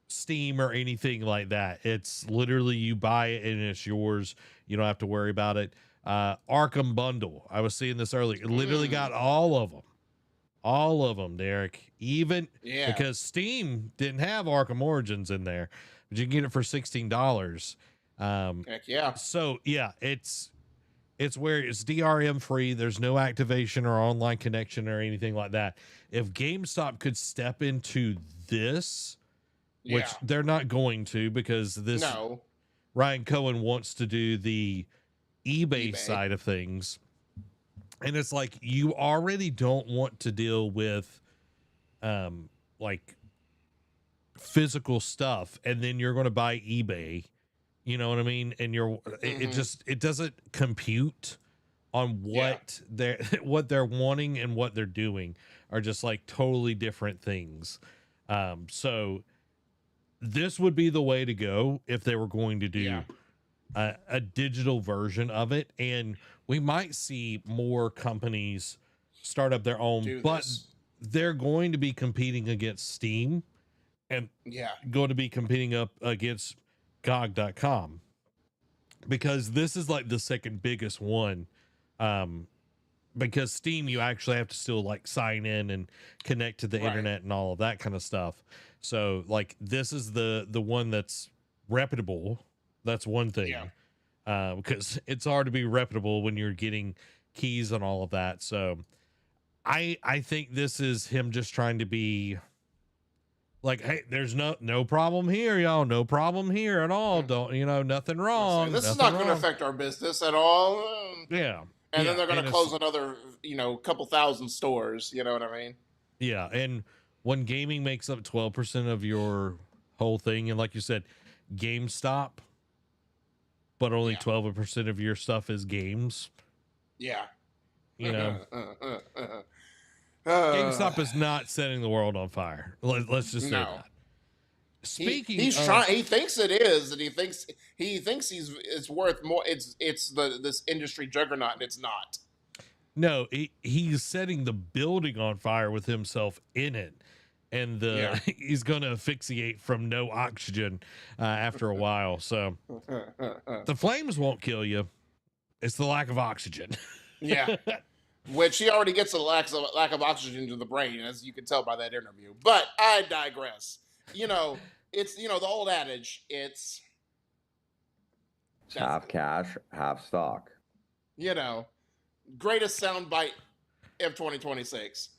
Speaker 1: Steam or anything like that. It's literally you buy it and it's yours. You don't have to worry about it. Arkham bundle. I was seeing this earlier. It literally got all of them, Derek. Even because Steam didn't have Arkham Origins in there, but you can get it for $16.
Speaker 2: Heck yeah.
Speaker 1: So yeah, it's where it's DRM free. There's no activation or online connection or anything like that. If GameStop could step into this, which they're not going to, because Ryan Cohen wants to do the eBay side of things. And it's like, you already don't want to deal with like physical stuff, and then you're going to buy eBay. You know what I mean? And it doesn't compute on what they're wanting, and what they're doing are just like totally different things. So this would be the way to go if they were going to do a digital version of it. And we might see more companies start up their own, but they're going to be competing against Steam, and going to be competing up against GOG.com, because this is like the second biggest one. Because Steam, you actually have to still like sign in and connect to the internet and all of that kind of stuff. So like, this is the one that's reputable. That's one thing. Because it's hard to be reputable when you're getting keys and all of that. So I think this is him just trying to be like, hey, there's no problem here, y'all. No problem here at all. Don't, nothing wrong.
Speaker 2: This is not going to affect our business at all.
Speaker 1: Yeah.
Speaker 2: And then they're going to close another, couple thousand stores. You know what I mean?
Speaker 1: Yeah. And when gaming makes up 12% of your whole thing, and like you said, GameStop, but only 12% of your stuff is games.
Speaker 2: Yeah.
Speaker 1: GameStop is not setting the world on fire. Let's just say that. Speaking,
Speaker 2: he's trying. He thinks it is, and he thinks it's worth more. It's this industry juggernaut, and it's not.
Speaker 1: No, he's setting the building on fire with himself in it, and he's going to asphyxiate from no oxygen after a while. So the flames won't kill you; it's the lack of oxygen.
Speaker 2: Yeah, which he already gets a lack of oxygen to the brain, as you can tell by that interview. But I digress. It's the old adage. It's
Speaker 3: half cash, half stock.
Speaker 2: Greatest soundbite of 2026.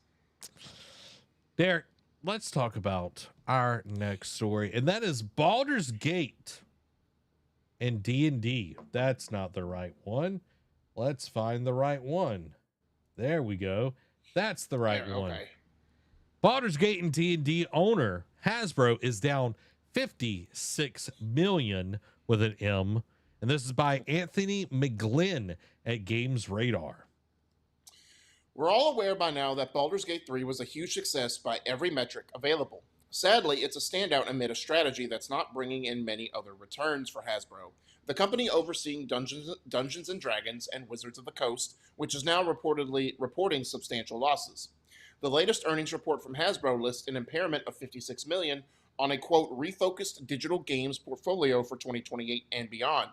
Speaker 1: Derek, let's talk about our next story, and that is Baldur's Gate and D&D. That's not the right one. Let's find the right one. There we go. That's the right one. Okay. Baldur's Gate and D&D owner Hasbro is down $56 million with an M, and this is by Anthony McGlynn at Games Radar.
Speaker 2: We're all aware by now that Baldur's Gate 3 was a huge success by every metric available. Sadly, it's a standout amid a strategy that's not bringing in many other returns for Hasbro, the company overseeing Dungeons & Dragons and Wizards of the Coast, which is now reporting substantial losses. The latest earnings report from Hasbro lists an impairment of $56 million on a, quote, refocused digital games portfolio for 2028 and beyond.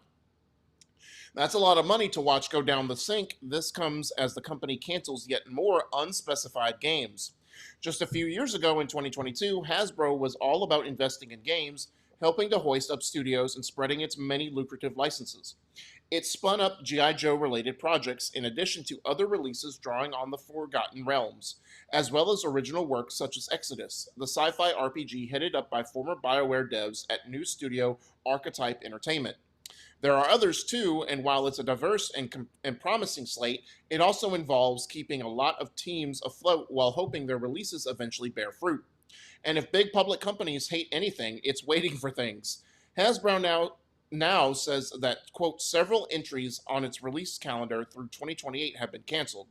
Speaker 2: That's a lot of money to watch go down the sink. This comes as the company cancels yet more unspecified games. Just a few years ago in 2022, Hasbro was all about investing in games, helping to hoist up studios and spreading its many lucrative licenses. It spun up G.I. Joe-related projects in addition to other releases drawing on the Forgotten Realms, as well as original works such as Exodus, the sci-fi RPG headed up by former BioWare devs at new studio Archetype Entertainment. There are others too, and while it's a diverse and promising slate, it also involves keeping a lot of teams afloat while hoping their releases eventually bear fruit. And if big public companies hate anything, it's waiting for things. Hasbro now says that, quote, several entries on its release calendar through 2028 have been canceled.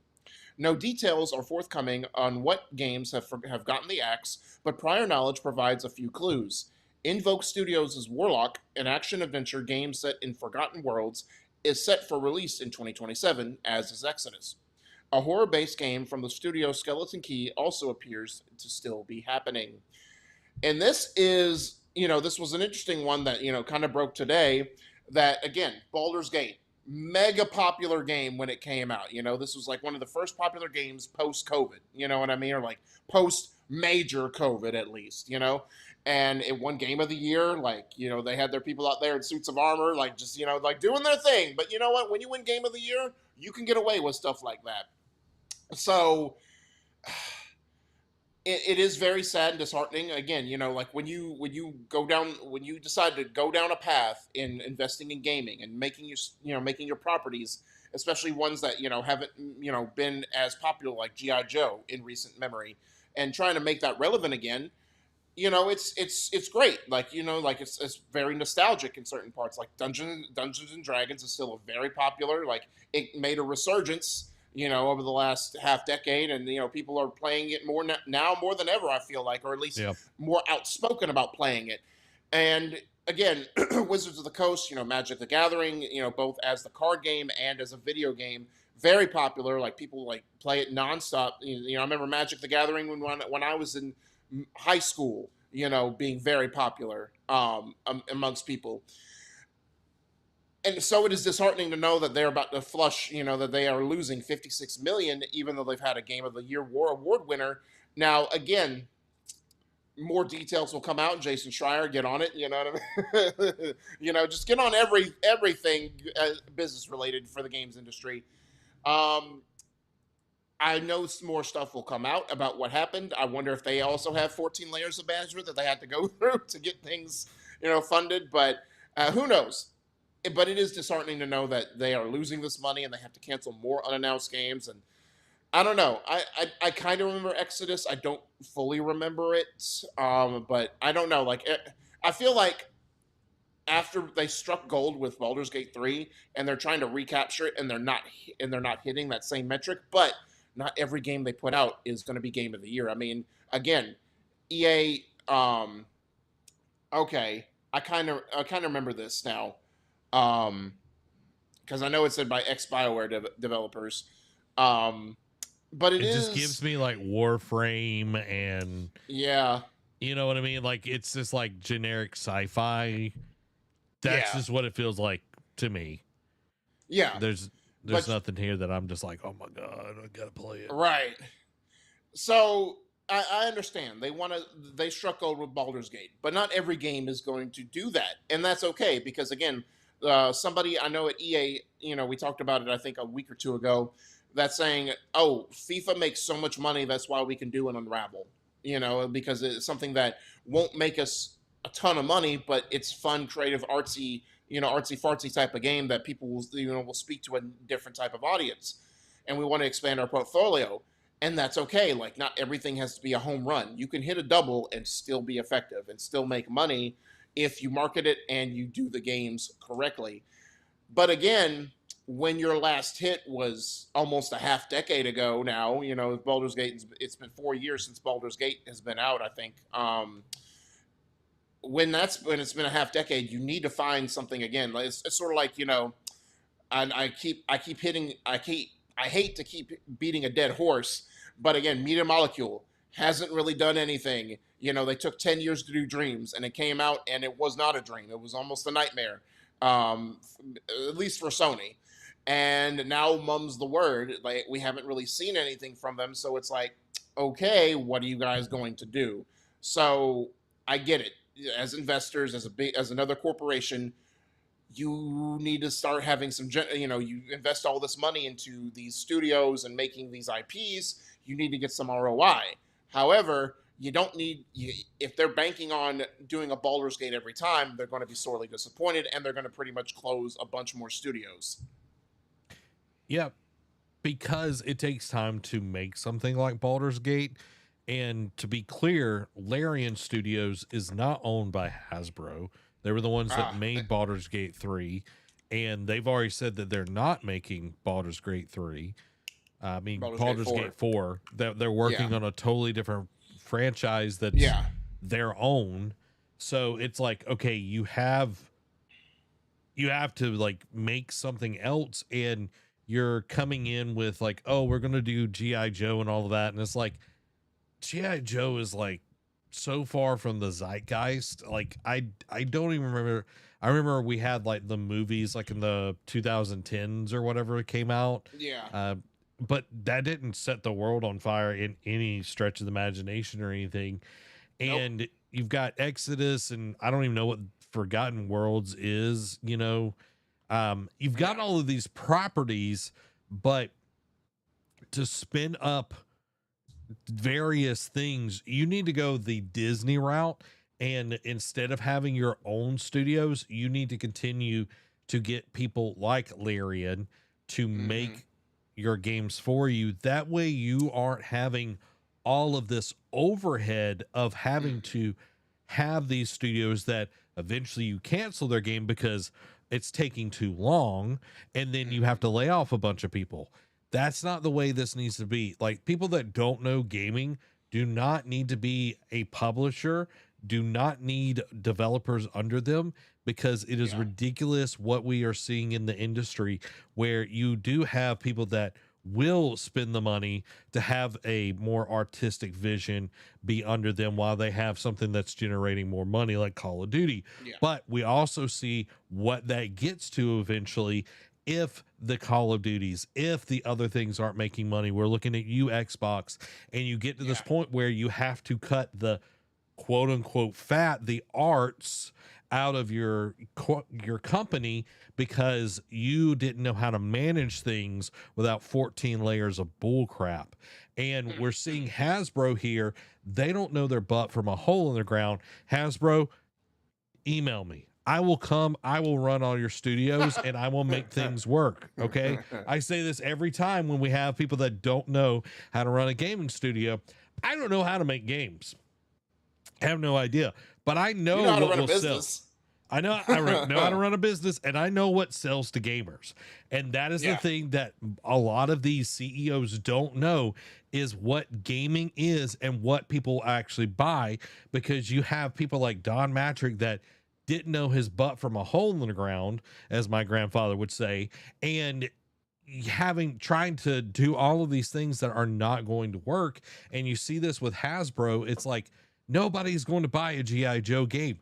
Speaker 2: No details are forthcoming on what games have gotten the axe, but prior knowledge provides a few clues. Invoke Studios' Warlock, an action-adventure game set in Forgotten Worlds, is set for release in 2027, as is Exodus. a horror-based game from the studio Skeleton Key also appears to still be happening. And this is, this was an interesting one that, kind of broke today. That, again, Baldur's Gate, mega popular game when it came out. This was like one of the first popular games post-COVID, you know what I mean? Or like post-major COVID, at least, And it won Game of the Year. Like, they had their people out there in suits of armor, like just, like doing their thing. But you know what? When you win Game of the Year, you can get away with stuff like that. So it is very sad and disheartening. Again, like when you decide to go down a path in investing in gaming and making making your properties, especially ones that haven't been as popular like GI Joe in recent memory, and trying to make that relevant again. It's great. Like it's very nostalgic in certain parts. Like Dungeons and Dragons is still a very popular. Like it made a resurgence over the last half decade, and people are playing it more now more than ever, I feel like, or at least more outspoken about playing it. And again, Wizards of the Coast, Magic the Gathering, both as the card game and as a video game, very popular. Like people like play it nonstop. I remember Magic the Gathering when I was in high school, being very popular amongst people. And so it is disheartening to know that they're about to flush, that they are losing $56 million, even though they've had a Game of the Year award winner. Now, again, more details will come out. Jason Schreier, get on it. You know what I mean? Just get on everything business related for the games industry. I know some more stuff will come out about what happened. I wonder if they also have 14 layers of management that they had to go through to get things, funded. But who knows? But it is disheartening to know that they are losing this money and they have to cancel more unannounced games. And I don't know. I kind of remember Exodus. I don't fully remember it. But I don't know. Like, I feel like after they struck gold with Baldur's Gate 3 and they're trying to recapture it and they're not hitting that same metric, but not every game they put out is going to be Game of the Year. I mean, again, EA, okay, I kind of remember this now. Because I know it's said by ex-BioWare developers. But it
Speaker 1: just gives me like Warframe and you know what I mean? Like it's just like generic sci-fi. That's just what it feels like to me.
Speaker 2: Yeah.
Speaker 1: There's nothing here that I'm just like, oh my God, I gotta play it.
Speaker 2: Right. So I understand they struck gold with Baldur's Gate, but not every game is going to do that. And that's okay, because again, somebody I know at EA, we talked about it, I think a week or two ago, that's saying, oh, FIFA makes so much money, that's why we can do an Unravel, because it's something that won't make us a ton of money, but it's fun, creative, artsy, artsy-fartsy type of game that people will speak to a different type of audience. And we want to expand our portfolio. And that's okay. Like, not everything has to be a home run. You can hit a double and still be effective and still make money if you market it and you do the games correctly. But again, when your last hit was almost a half decade ago now, Baldur's Gate, it's been 4 years since Baldur's Gate has been out, I think. When it's been a half decade, you need to find something again. It's sort of like, and I hate to keep beating a dead horse, but again, Media Molecule hasn't really done anything. They took 10 years to do Dreams, and it came out, and it was not a dream. It was almost a nightmare, at least for Sony. And now mum's the word. Like, we haven't really seen anything from them, so it's like, okay, what are you guys going to do? So I get it. As investors, as another corporation, you need to start having some, you invest all this money into these studios and making these IPs, you need to get some ROI. However, you don't need, if they're banking on doing a Baldur's Gate every time, they're going to be sorely disappointed, and they're going to pretty much close a bunch more studios.
Speaker 1: Yeah, because it takes time to make something like Baldur's Gate. And to be clear, Larian Studios is not owned by Hasbro. They were the ones that made Baldur's Gate 3, and they've already said that they're not making Baldur's Gate 3. Baldur's Gate 4. They're working on a totally different franchise that's their own. So it's like, okay, you have to like make something else, and you're coming in with like, oh, we're going to do GI Joe and all of that. And it's like, GI Joe is like so far from the zeitgeist. Like I don't even remember. I remember we had like the movies like in the 2010s or whatever it came out.
Speaker 2: Yeah.
Speaker 1: But that didn't set the world on fire in any stretch of the imagination or anything. And you've got Exodus, and I don't even know what Forgotten Worlds is, you know. You've got all of these properties, but to spin up various things, you need to go the Disney route. And instead of having your own studios, you need to continue to get people like Larian to make your games for you. That way you aren't having all of this overhead of having to have these studios that eventually you cancel their game because it's taking too long, and then you have to lay off a bunch of people. That's not the way this needs to be. Like, people that don't know gaming do not need to be a publisher, do not need developers under them, because it is ridiculous what we are seeing in the industry, where you do have people that will spend the money to have a more artistic vision be under them while they have something that's generating more money like Call of Duty. But we also see what that gets to eventually. If the Call of Duties, if the other things aren't making money, we're looking at you, Xbox, and you get to this point where you have to cut the quote unquote fat, the arts out of your company, because you didn't know how to manage things without 14 layers of bull crap. And we're seeing Hasbro here. They don't know their butt from a hole in the ground. Hasbro, email me. I will come, I will run all your studios, and I will make things work. Okay. I say this every time when we have people that don't know how to run a gaming studio. I don't know how to make games. I have no idea, but I know what will sell. I know know how to run a business, and I know what sells to gamers. And that is the thing that a lot of these CEOs don't know, is what gaming is and what people actually buy, because you have people like Don Matrick that didn't know his butt from a hole in the ground, as my grandfather would say, and trying to do all of these things that are not going to work. And you see this with Hasbro. It's like, nobody's going to buy a GI Joe game.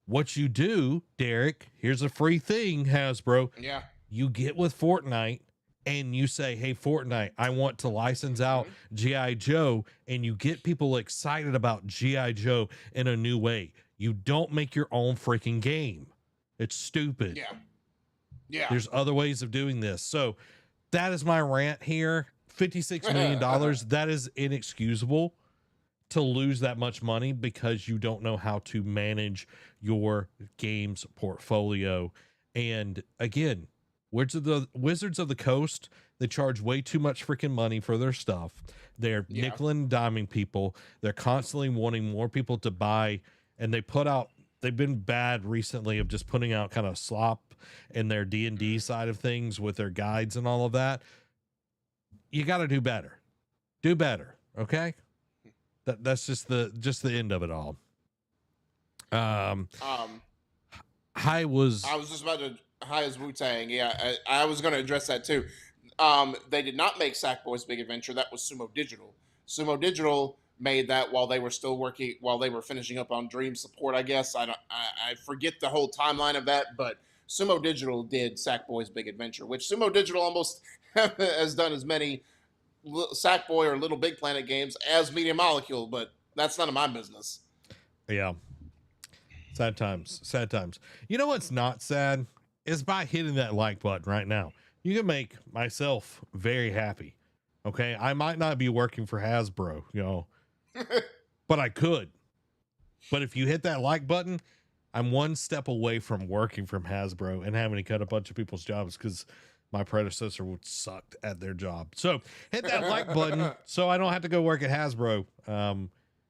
Speaker 1: What you do, Derek, here's a free thing, Hasbro.
Speaker 2: Yeah.
Speaker 1: You get with Fortnite and you say, hey, Fortnite, I want to license out GI Joe, and you get people excited about GI Joe in a new way. You don't make your own freaking game. It's stupid.
Speaker 2: Yeah. Yeah.
Speaker 1: There's other ways of doing this. So that is my rant here. $56 million. That is inexcusable to lose that much money because you don't know how to manage your games portfolio. And again, Wizards of the Coast, they charge way too much freaking money for their stuff. They're nickel and diming people. They're constantly wanting more people to buy, and they've been bad recently of just putting out kind of slop in their D&D side of things with their guides and all of that. You got to do better. Do better, okay? That's just the end of it all. Hi
Speaker 2: as Wu-Tang. Yeah, I was going to address that too. They did not make Sackboy's Big Adventure. That was Sumo Digital. Sumo Digital made that while they were finishing up on Dream support, I guess. I forget the whole timeline of that, but Sumo Digital did Sackboy's Big Adventure, which Sumo Digital almost has done as many Sackboy or Little Big Planet games as Media Molecule, but that's none of my business.
Speaker 1: Yeah. Sad times. You know what's not sad is by hitting that like button right now. You can make myself very happy. Okay. I might not be working for Hasbro, but I could. But if you hit that like button, I'm one step away from working from Hasbro and having to cut a bunch of people's jobs because my predecessor would sucked at their job. So hit that like button so I don't have to go work at Hasbro.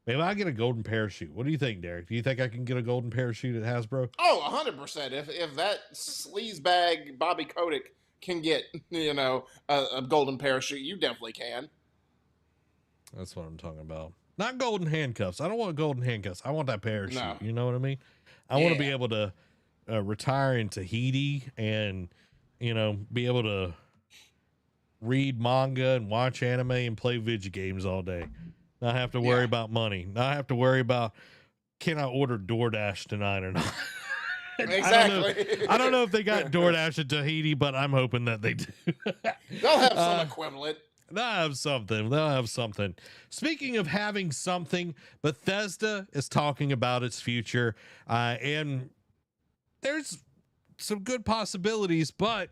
Speaker 1: Maybe I'll get a golden parachute. What do you think, Derek? Do you think I can get a golden parachute at Hasbro?
Speaker 2: Oh, 100%. If that sleazebag Bobby Kotick can get, a golden parachute, you definitely can.
Speaker 1: That's what I'm talking about. Not golden handcuffs. I don't want golden handcuffs. I want that parachute. No. You know what I mean? I want to be able to retire in Tahiti and, be able to read manga and watch anime and play video games all day. Not have to worry about money. Not have to worry about, can I order DoorDash tonight or not?
Speaker 2: Exactly.
Speaker 1: I don't know if they got DoorDash in Tahiti, but I'm hoping that they do.
Speaker 2: They'll have some equivalent.
Speaker 1: They'll have something. They'll have something. Speaking of having something, Bethesda is talking about its future, and there's some good possibilities, but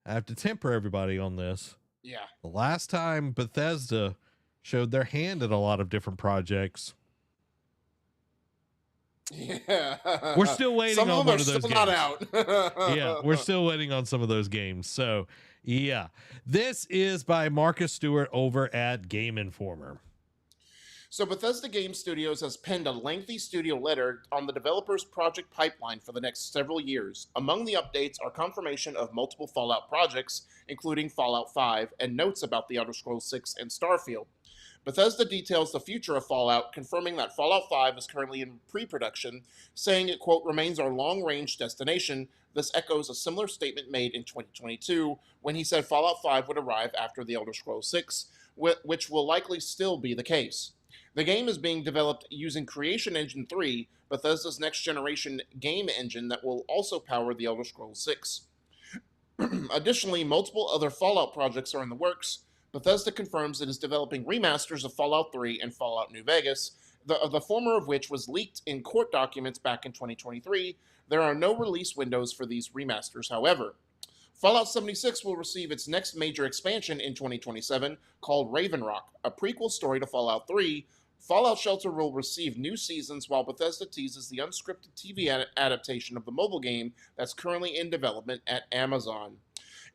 Speaker 1: I have to temper everybody on this.
Speaker 2: Yeah.
Speaker 1: The last time Bethesda showed their hand at a lot of different projects,
Speaker 2: yeah,
Speaker 1: we're still waiting on one of those games.
Speaker 2: Not out.
Speaker 1: Yeah, we're still waiting on some of those games. So, yeah, this is by Marcus Stewart over at Game Informer.
Speaker 2: So Bethesda Game Studios has penned a lengthy studio letter on the developer's project pipeline for the next several years. Among the updates are confirmation of multiple Fallout projects, including Fallout 5, and notes about The Elder Scrolls 6 and Starfield. Bethesda details the future of Fallout, confirming that Fallout 5 is currently in pre-production, saying it, quote, remains our long-range destination. This echoes a similar statement made in 2022 when he said Fallout 5 would arrive after The Elder Scrolls 6, which will likely still be the case. The game is being developed using Creation Engine 3, Bethesda's next-generation game engine that will also power The Elder Scrolls 6. Additionally, multiple other Fallout projects are in the works. Bethesda confirms it is developing remasters of Fallout 3 and Fallout New Vegas, the former of which was leaked in court documents back in 2023. There are no release windows for these remasters, however. Fallout 76 will receive its next major expansion in 2027, called Raven Rock, a prequel story to Fallout 3. Fallout Shelter will receive new seasons, while Bethesda teases the unscripted TV adaptation of the mobile game that's currently in development at Amazon.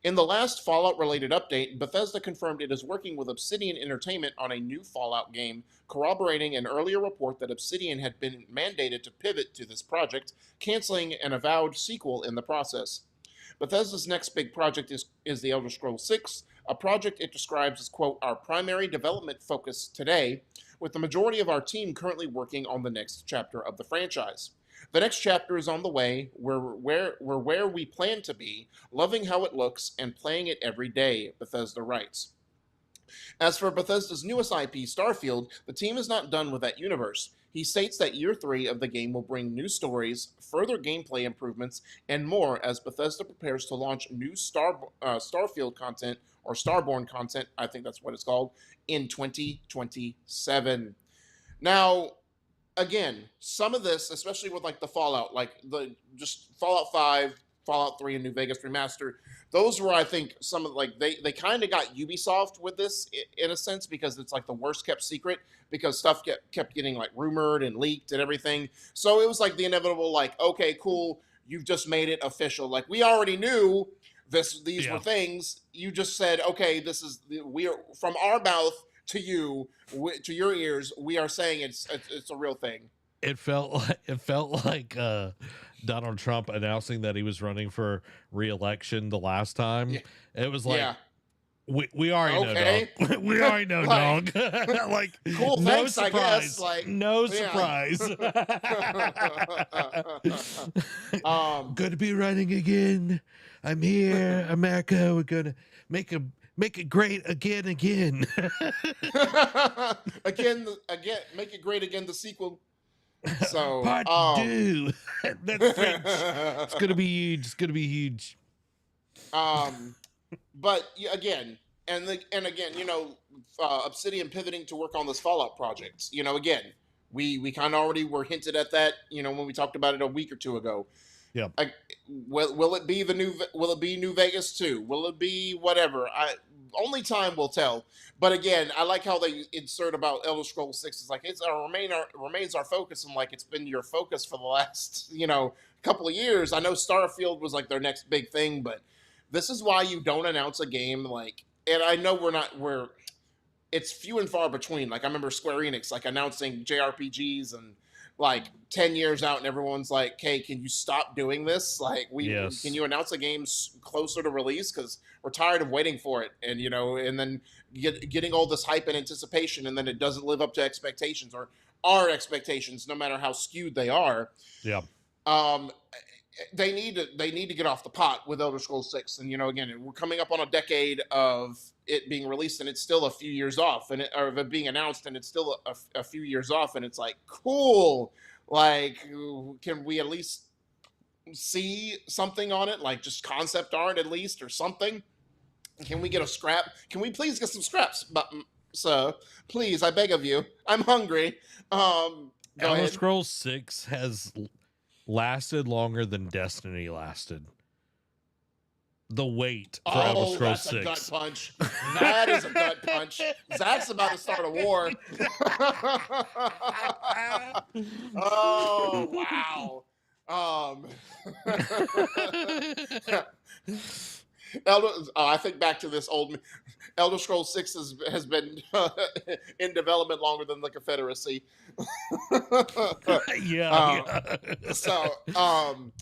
Speaker 2: In the last Fallout-related update, Bethesda confirmed it is working with Obsidian Entertainment on a new Fallout game, corroborating an earlier report that Obsidian had been mandated to pivot to this project, canceling an Avowed sequel in the process. Bethesda's next big project is The Elder Scrolls 6, a project it describes as, quote, our primary development focus today, with the majority of our team currently working on the next chapter of the franchise. The next chapter is on the way. We're where we plan to be, loving how it looks and playing it every day, Bethesda writes. As for Bethesda's newest IP, Starfield, the team is not done with that universe. He states that Year 3 of the game will bring new stories, further gameplay improvements, and more as Bethesda prepares to launch new Starfield content, or Starborn content, I think that's what it's called, in 2027. Now, again, some of this, especially with like the Fallout, like just Fallout 5, Fallout 3, and New Vegas Remastered, those were, I think, some of like they kind of got Ubisoft with this in a sense, because it's like the worst kept secret, because stuff kept getting like rumored and leaked and everything. So it was like the inevitable, like, okay, cool, you've just made it official. Like, we already knew these were things. You just said, okay, we are from our mouth to you, to your ears, we are saying it's a real thing.
Speaker 1: It felt like Donald Trump announcing that he was running for re-election the last time. Yeah. It was like, we already know, dog. We already know, dog. Like,
Speaker 2: cool,
Speaker 1: no
Speaker 2: thanks,
Speaker 1: surprise.
Speaker 2: I guess. Like,
Speaker 1: no surprise. Going to be running again. I'm here, America. We're gonna make it great again. Again,
Speaker 2: make it great again. The sequel. So
Speaker 1: part two. That's French. It's gonna be huge. It's gonna be huge.
Speaker 2: But again, and again, you know, Obsidian pivoting to work on this Fallout project. You know, again, we kind of already were hinted at that. You know, when we talked about it a week or two ago.
Speaker 1: Yeah.
Speaker 2: Will it be New Vegas 2? Will it be whatever? Only time will tell. But again, I like how they insert about Elder Scrolls 6. It's like remains our focus, and like it's been your focus for the last, you know, couple of years. I know Starfield was like their next big thing, but this is why you don't announce a game like, and I know it's few and far between. Like, I remember Square Enix like announcing JRPGs and like 10 years out, and everyone's like, hey, can you stop doing this? Like, can you announce a game closer to release? Because we're tired of waiting for it. And, you know, and then getting all this hype and anticipation, and then it doesn't live up to expectations, or our expectations, no matter how skewed they are.
Speaker 1: Yeah.
Speaker 2: they need to get off the pot with Elder Scrolls 6. And again, we're coming up on a decade of it being released, and it's still a few years off, or of it being announced, and it's still a few years off. And it's like, cool, like, can we at least see something on it, like just concept art at least, or something? Can we get a scrap? Can we please get some scraps? But so please, I beg of you, I'm hungry.
Speaker 1: Elder Scrolls 6 has lasted longer than Destiny lasted. The wait for Elder Scrolls 6.
Speaker 2: That's a gut punch. That is a gut punch. Zach's about to start a war. Oh, wow. I think back to this old Elder Scrolls 6 has been in development longer than the Confederacy.
Speaker 1: Yeah.
Speaker 2: So,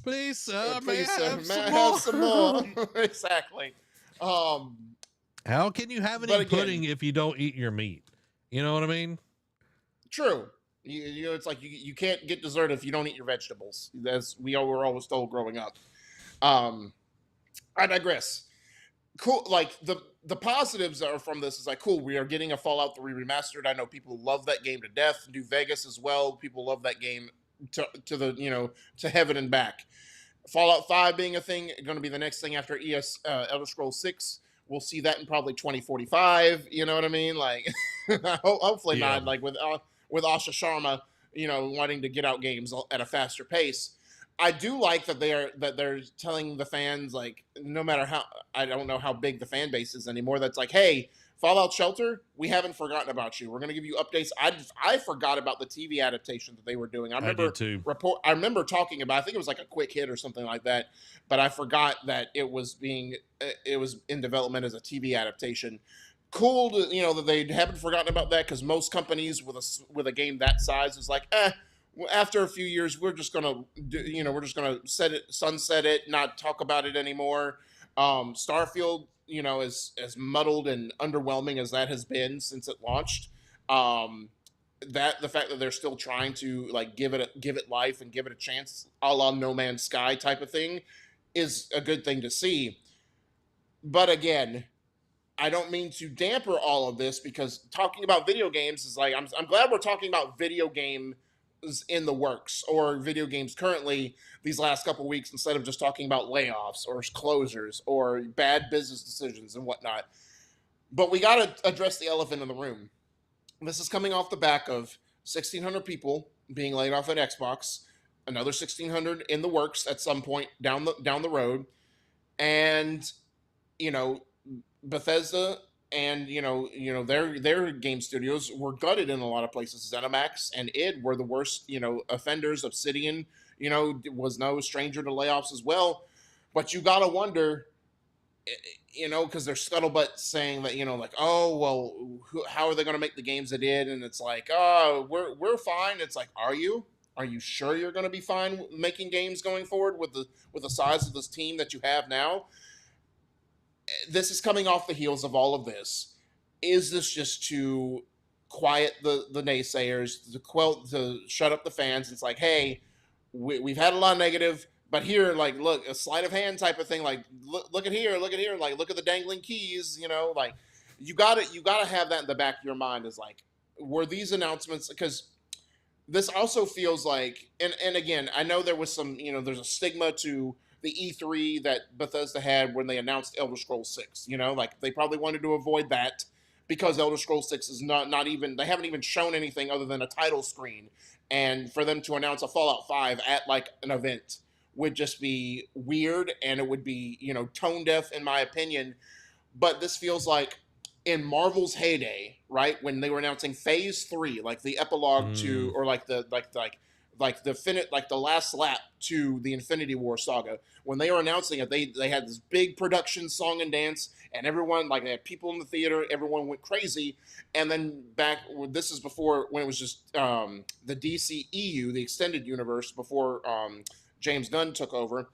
Speaker 1: please, sir,
Speaker 2: please,
Speaker 1: have
Speaker 2: some more. Exactly.
Speaker 1: How can you have any pudding if you don't eat your meat? You know what I mean?
Speaker 2: True. You know, it's like you can't get dessert if you don't eat your vegetables. As we were always told growing up. I digress. Cool. Like the positives are from this is like, cool, we are getting a Fallout 3 remastered. I know people love that game to death. New Vegas as well. People love that game to the to heaven and back. Fallout 5 being a thing, going to be the next thing after Elder Scrolls 6. We'll see that in probably 2045. You know what I mean? Like, hopefully not. Like with Asha Sharma, wanting to get out games at a faster pace. I do like that they're telling the fans, like, no matter how, I don't know how big the fan base is anymore, that's like, hey, Fallout Shelter, we haven't forgotten about you. We're going to give you updates. I forgot about the TV adaptation that they were doing. I remember I remember talking about, I think it was like a quick hit or something like that, but I forgot that it was in development as a TV adaptation. Cool to, that they haven't forgotten about that, because most companies with a game that size is like, after a few years, we're just gonna sunset it, not talk about it anymore. Starfield, as muddled and underwhelming as that has been since it launched, that the fact that they're still trying to like give it life and give it a chance, a la No Man's Sky type of thing, is a good thing to see. But again, I don't mean to damper all of this, because talking about video games is like, I'm glad we're talking about video game in the works, or video games currently these last couple weeks, instead of just talking about layoffs or closures or bad business decisions and whatnot. But we got to address the elephant in the room. This is coming off the back of 1,600 people being laid off at Xbox, another 1,600 in the works at some point down the road, and Bethesda and their game studios were gutted in a lot of places. ZeniMax and id were the worst offenders. Obsidian was no stranger to layoffs as well. But you gotta wonder, because there's scuttlebutt saying that like, oh well, how are they going to make the games they did? And it's like, oh, we're fine. It's like, are you sure you're going to be fine making games going forward with the size of this team that you have now? This is coming off the heels of all of this. Is this just to quiet the naysayers, to shut up the fans? It's like, hey, we've had a lot of negative, but here, like, look, a sleight of hand type of thing. Like, look at here, like, look at the dangling keys. Like, you gotta have that in the back of your mind. Is like, were these announcements? Because this also feels like, and again, I know there was some, there's a stigma to the E3 that Bethesda had when they announced Elder Scrolls 6. Like, they probably wanted to avoid that, because Elder Scrolls 6 is not even, they haven't even shown anything other than a title screen. And for them to announce a Fallout 5 at like an event would just be weird, and it would be, tone deaf in my opinion. But this feels like in Marvel's heyday, right? When they were announcing Phase 3, like the epilogue to, or like the last lap to the Infinity War saga. When they were announcing it, they had this big production song and dance, and everyone, like, they had people in the theater, everyone went crazy. And then this is before, when it was just the DCEU, the extended universe, before James Gunn took over.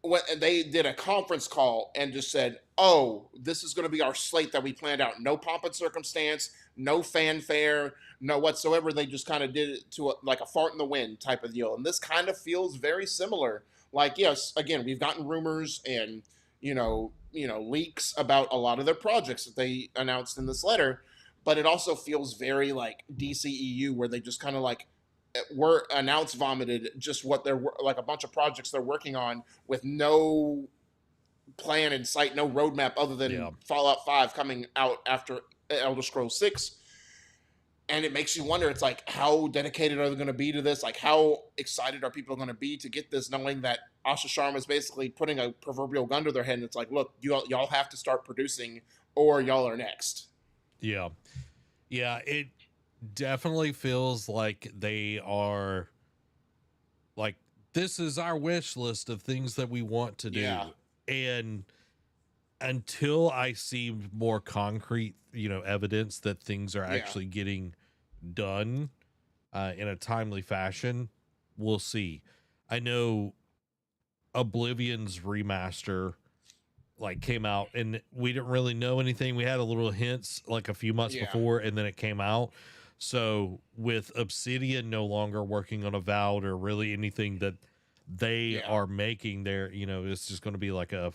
Speaker 2: when they did a conference call and just said, "Oh, this is going to be our slate that we planned out. No pomp and circumstance, no fanfare, no whatsoever." They just kind of did it to like a fart in the wind type of deal. And this kind of feels very similar. Like, yes, again, we've gotten rumors and leaks about a lot of their projects that they announced in this letter, but it also feels very like DCEU, where they just kind of like were announced vomited just what they're like, a bunch of projects they're working on with no plan in sight, no roadmap other than Fallout 5 coming out after Elder Scrolls 6. And it makes you wonder, it's like, how dedicated are they going to be to this? Like, how excited are people going to be to get this, knowing that Asha Sharma is basically putting a proverbial gun to their head, and it's like, look, y'all have to start producing or y'all are next.
Speaker 1: Yeah. It definitely feels like they are like, this is our wish list of things that we want to do.
Speaker 2: Yeah.
Speaker 1: And until I see more concrete, evidence that things are actually getting done in a timely fashion, we'll see. I know Oblivion's remaster came out and we didn't really know anything. We had a little hints like a few months before, and then it came out. So with Obsidian no longer working on Avowed or really anything that they are making there, it's just going to be like a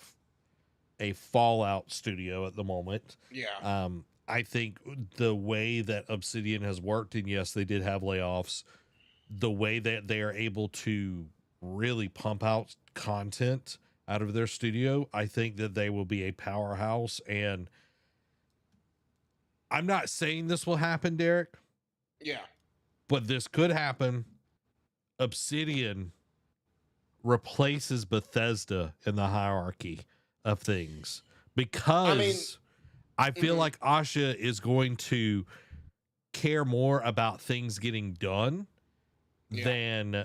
Speaker 1: Fallout studio at the moment. I think the way that Obsidian has worked, and yes, they did have layoffs, the way that they are able to really pump out content out of their studio, I think that they will be a powerhouse. And I'm not saying this will happen, Derek. But this could happen. Obsidian replaces Bethesda in the hierarchy of things, because I feel like Asha is going to care more about things getting done than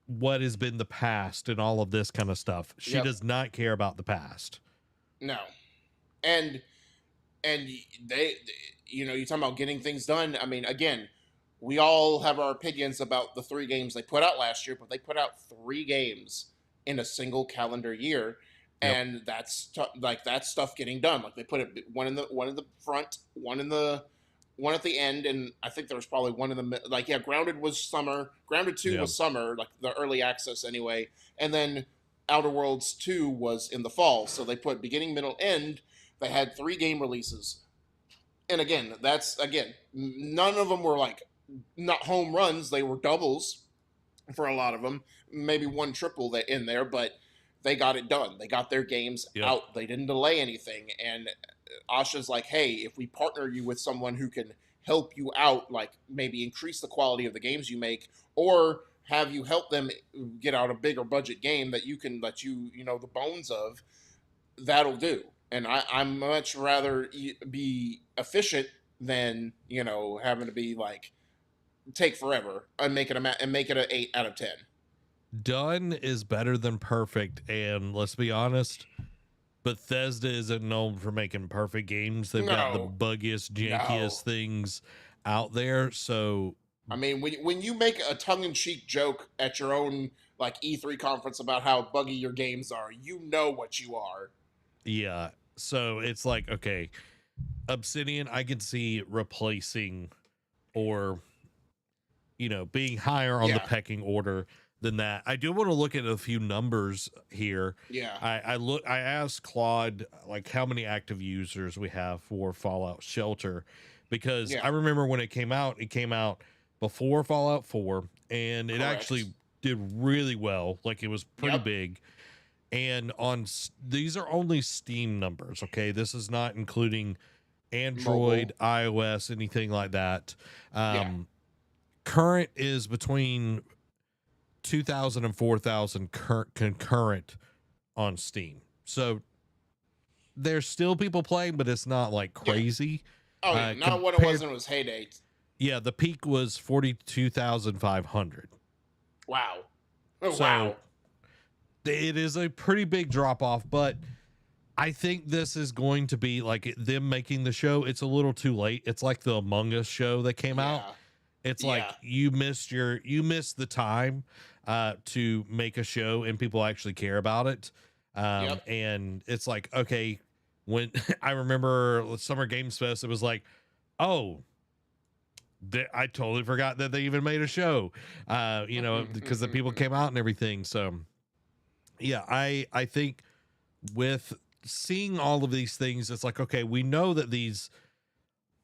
Speaker 1: what has been the past and all of this kind of stuff. She does not care about the past.
Speaker 2: No. And they, you're talking about getting things done. I mean, again, we all have our opinions about the 3 games they put out last year, but they put out 3 games in a single calendar year. And that's that's stuff getting done. Like, they put it one in the front, one at the end, and I think there was probably one in the Grounded was summer. Grounded 2 was summer, like the early access anyway, and then Outer Worlds 2 was in the fall. So they put beginning, middle, end. They had 3 game releases, and again, none of them were like not home runs. They were doubles for a lot of them. Maybe one triple that in there, but they got it done. They got their games out. They didn't delay anything. And Asha's like, hey, if we partner you with someone who can help you out, like maybe increase the quality of the games you make, or have you help them get out a bigger budget game that you can let the bones of, that'll do. And I'm much rather be efficient than, having to be like, take forever and make it an 8 out of 10.
Speaker 1: Done is better than perfect, and let's be honest, Bethesda isn't known for making perfect games. They've got the buggiest, jankiest things out there. So
Speaker 2: I mean, when you make a tongue-in-cheek joke at your own like E3 conference about how buggy your games are, you know what you are.
Speaker 1: Yeah. So it's like, okay, Obsidian, I could see replacing or being higher on the pecking order than that. I do want to look at a few numbers here. I asked Claude like how many active users we have for Fallout Shelter, because I remember when it came out before Fallout 4, and it actually did really well. Like, it was pretty big. And these are only Steam numbers, okay? This is not including Android, iOS, anything like that. Current is between 2,000 and 4,000 concurrent on Steam. So there's still people playing, but it's not like crazy.
Speaker 2: Not what it was in its heyday.
Speaker 1: Yeah, the peak was 42,500.
Speaker 2: Wow.
Speaker 1: Wow. It is a pretty big drop off, but I think this is going to be like them making the show. It's a little too late. It's like the Among Us show that came out. It's like you missed the time to make a show and people actually care about it.
Speaker 2: Yep.
Speaker 1: And it's like, okay, when I remember Summer Games Fest, it was like, oh, I totally forgot that they even made a show, you know, because the people came out and everything. So yeah, I think with seeing all of these things, it's like, okay, we know that these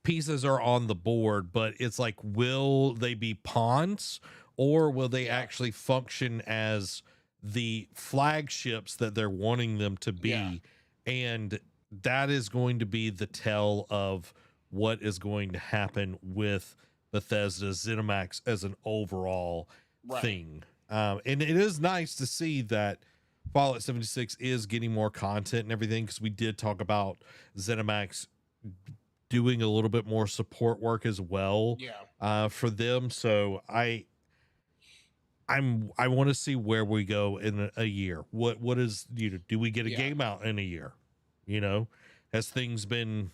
Speaker 1: pieces are on the board, but it's like, will they be pawns, or will they actually function as the flagships that they're wanting them to be? And that is going to be the tell of what is going to happen with Bethesda ZeniMax as an overall thing. And it is nice to see that Fallout 76 is getting more content and everything, because we did talk about ZeniMax doing a little bit more support work as well for them. So I want to see where we go in a year. What is, you know, do we get a game out in a year? You know, has things been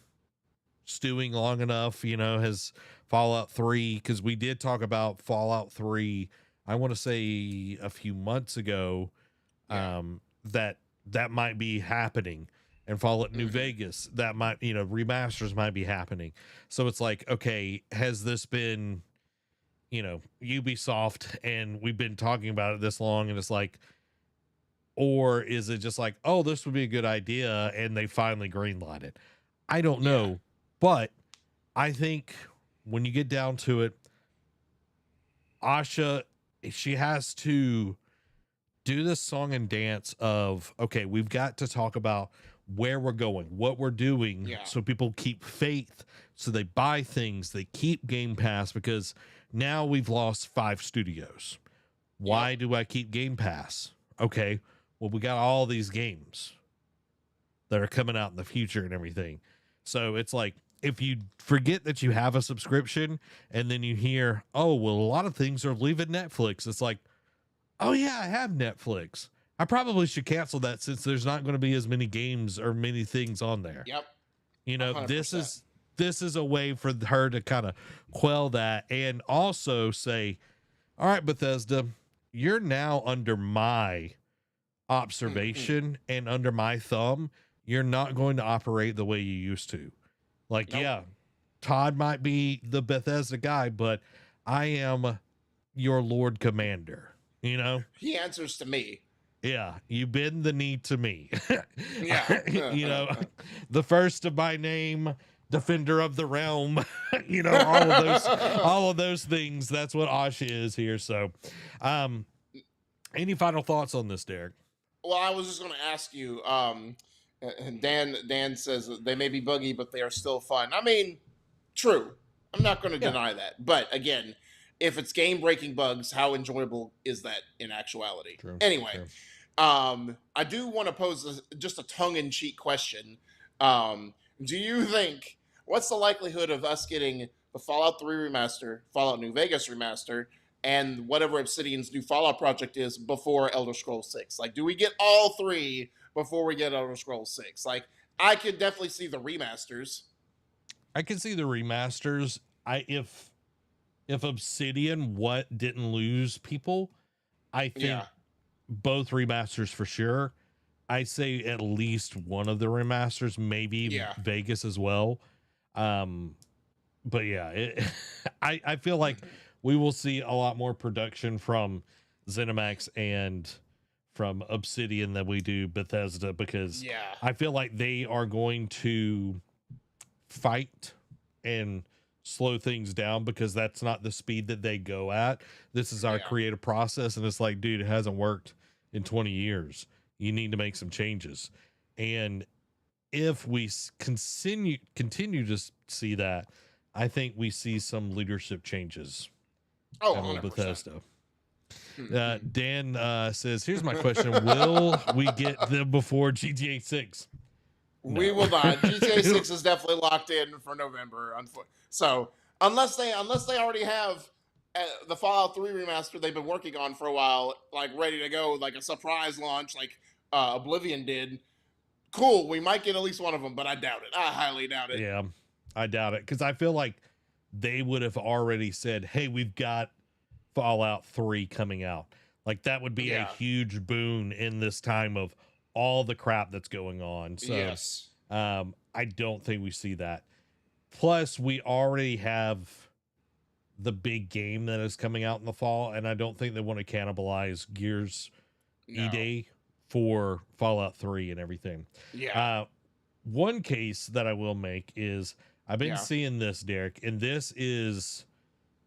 Speaker 1: stewing long enough? You know, has Fallout 3, because we did talk about Fallout 3, I want to say a few months ago, that might be happening. And Fallout New Vegas, that might, you know, remasters might be happening. So it's like, okay, has this been, you know, Ubisoft, and we've been talking about it this long, and it's like, or is it just like, oh, this would be a good idea, and they finally greenlight it? I don't know, but I think when you get down to it, Asha, she has to do this song and dance of, okay, we've got to talk about where we're going, what we're doing, so people keep faith, so they buy things, they keep Game Pass, because now we've lost 5 studios. Why do I keep Game Pass? Okay, well, we got all these games that are coming out in the future and everything. So it's like, if you forget that you have a subscription, and then you hear, oh, well, a lot of things are leaving Netflix, it's like, oh yeah, I have Netflix. I probably should cancel that, since there's not going to be as many games or many things on there. You know,
Speaker 2: 100%.
Speaker 1: this is a way for her to kind of quell that, and also say, all right, Bethesda, you're now under my observation and under my thumb. You're not going to operate the way you used to. Like, Todd might be the Bethesda guy, but I am your Lord Commander. You know,
Speaker 2: he answers to me.
Speaker 1: Yeah, you bend the knee to me. You know, the first of my name, defender of the realm. You know, all of those things. That's what Asha is here. So, any final thoughts on this, Derek?
Speaker 2: Well, I was just going to ask you. Dan says they may be buggy, but they are still fun. I mean, true. I'm not going to deny that. But again, if it's game-breaking bugs, how enjoyable is that in actuality?
Speaker 1: True,
Speaker 2: anyway,
Speaker 1: true.
Speaker 2: I do want to pose just a tongue-in-cheek question. Do you think, what's the likelihood of us getting the Fallout 3 remaster, Fallout New Vegas remaster, and whatever Obsidian's new Fallout project is before Elder Scrolls 6? Like, do we get all 3 before we get Elder Scrolls 6? Like, I could definitely see the remasters.
Speaker 1: I can see the remasters. If Obsidian didn't lose people, I think both remasters for sure. I say at least one of the remasters, maybe Vegas as well. But yeah, I feel like we will see a lot more production from ZeniMax and from Obsidian than we do Bethesda, because I feel like they are going to fight and slow things down, because that's not the speed that they go at. This is our creative process, and it's like, dude, it hasn't worked in 20 years. You need to make some changes. And if we continue to see that, I think we see some leadership changes at Bethesda. Dan says, here's my question. Will we get them before GTA 6? No.
Speaker 2: We will not. GTA 6 is definitely locked in for November. So unless they already have the Fallout 3 remaster they've been working on for a while, like ready to go, like a surprise launch, like Oblivion did, cool. We might get at least one of them, but I doubt it. I highly doubt it.
Speaker 1: Yeah, I doubt it, because I feel like they would have already said, hey, we've got Fallout 3 coming out. Like, that would be a huge boon in this time of, all the crap that's going on. So
Speaker 2: yes.
Speaker 1: I don't think we see that. Plus, we already have the big game that is coming out in the fall, and I don't think they want to cannibalize Gears
Speaker 2: No.
Speaker 1: E-Day for Fallout 3 and everything.
Speaker 2: Yeah.
Speaker 1: One case that I will make is I've been
Speaker 2: Yeah.
Speaker 1: seeing this, Derek, and this is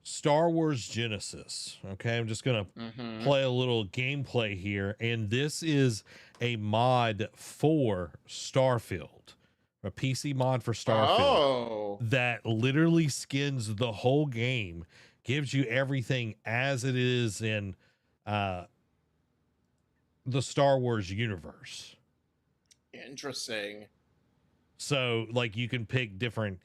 Speaker 1: Star Wars Genesis. Okay, I'm just gonna
Speaker 2: Mhm.
Speaker 1: play a little gameplay here, and this is a mod for Starfield, a PC mod for Starfield
Speaker 2: Oh.
Speaker 1: that literally skins the whole game, gives you everything as it is in the Star Wars universe.
Speaker 2: Interesting.
Speaker 1: So, like, you can pick different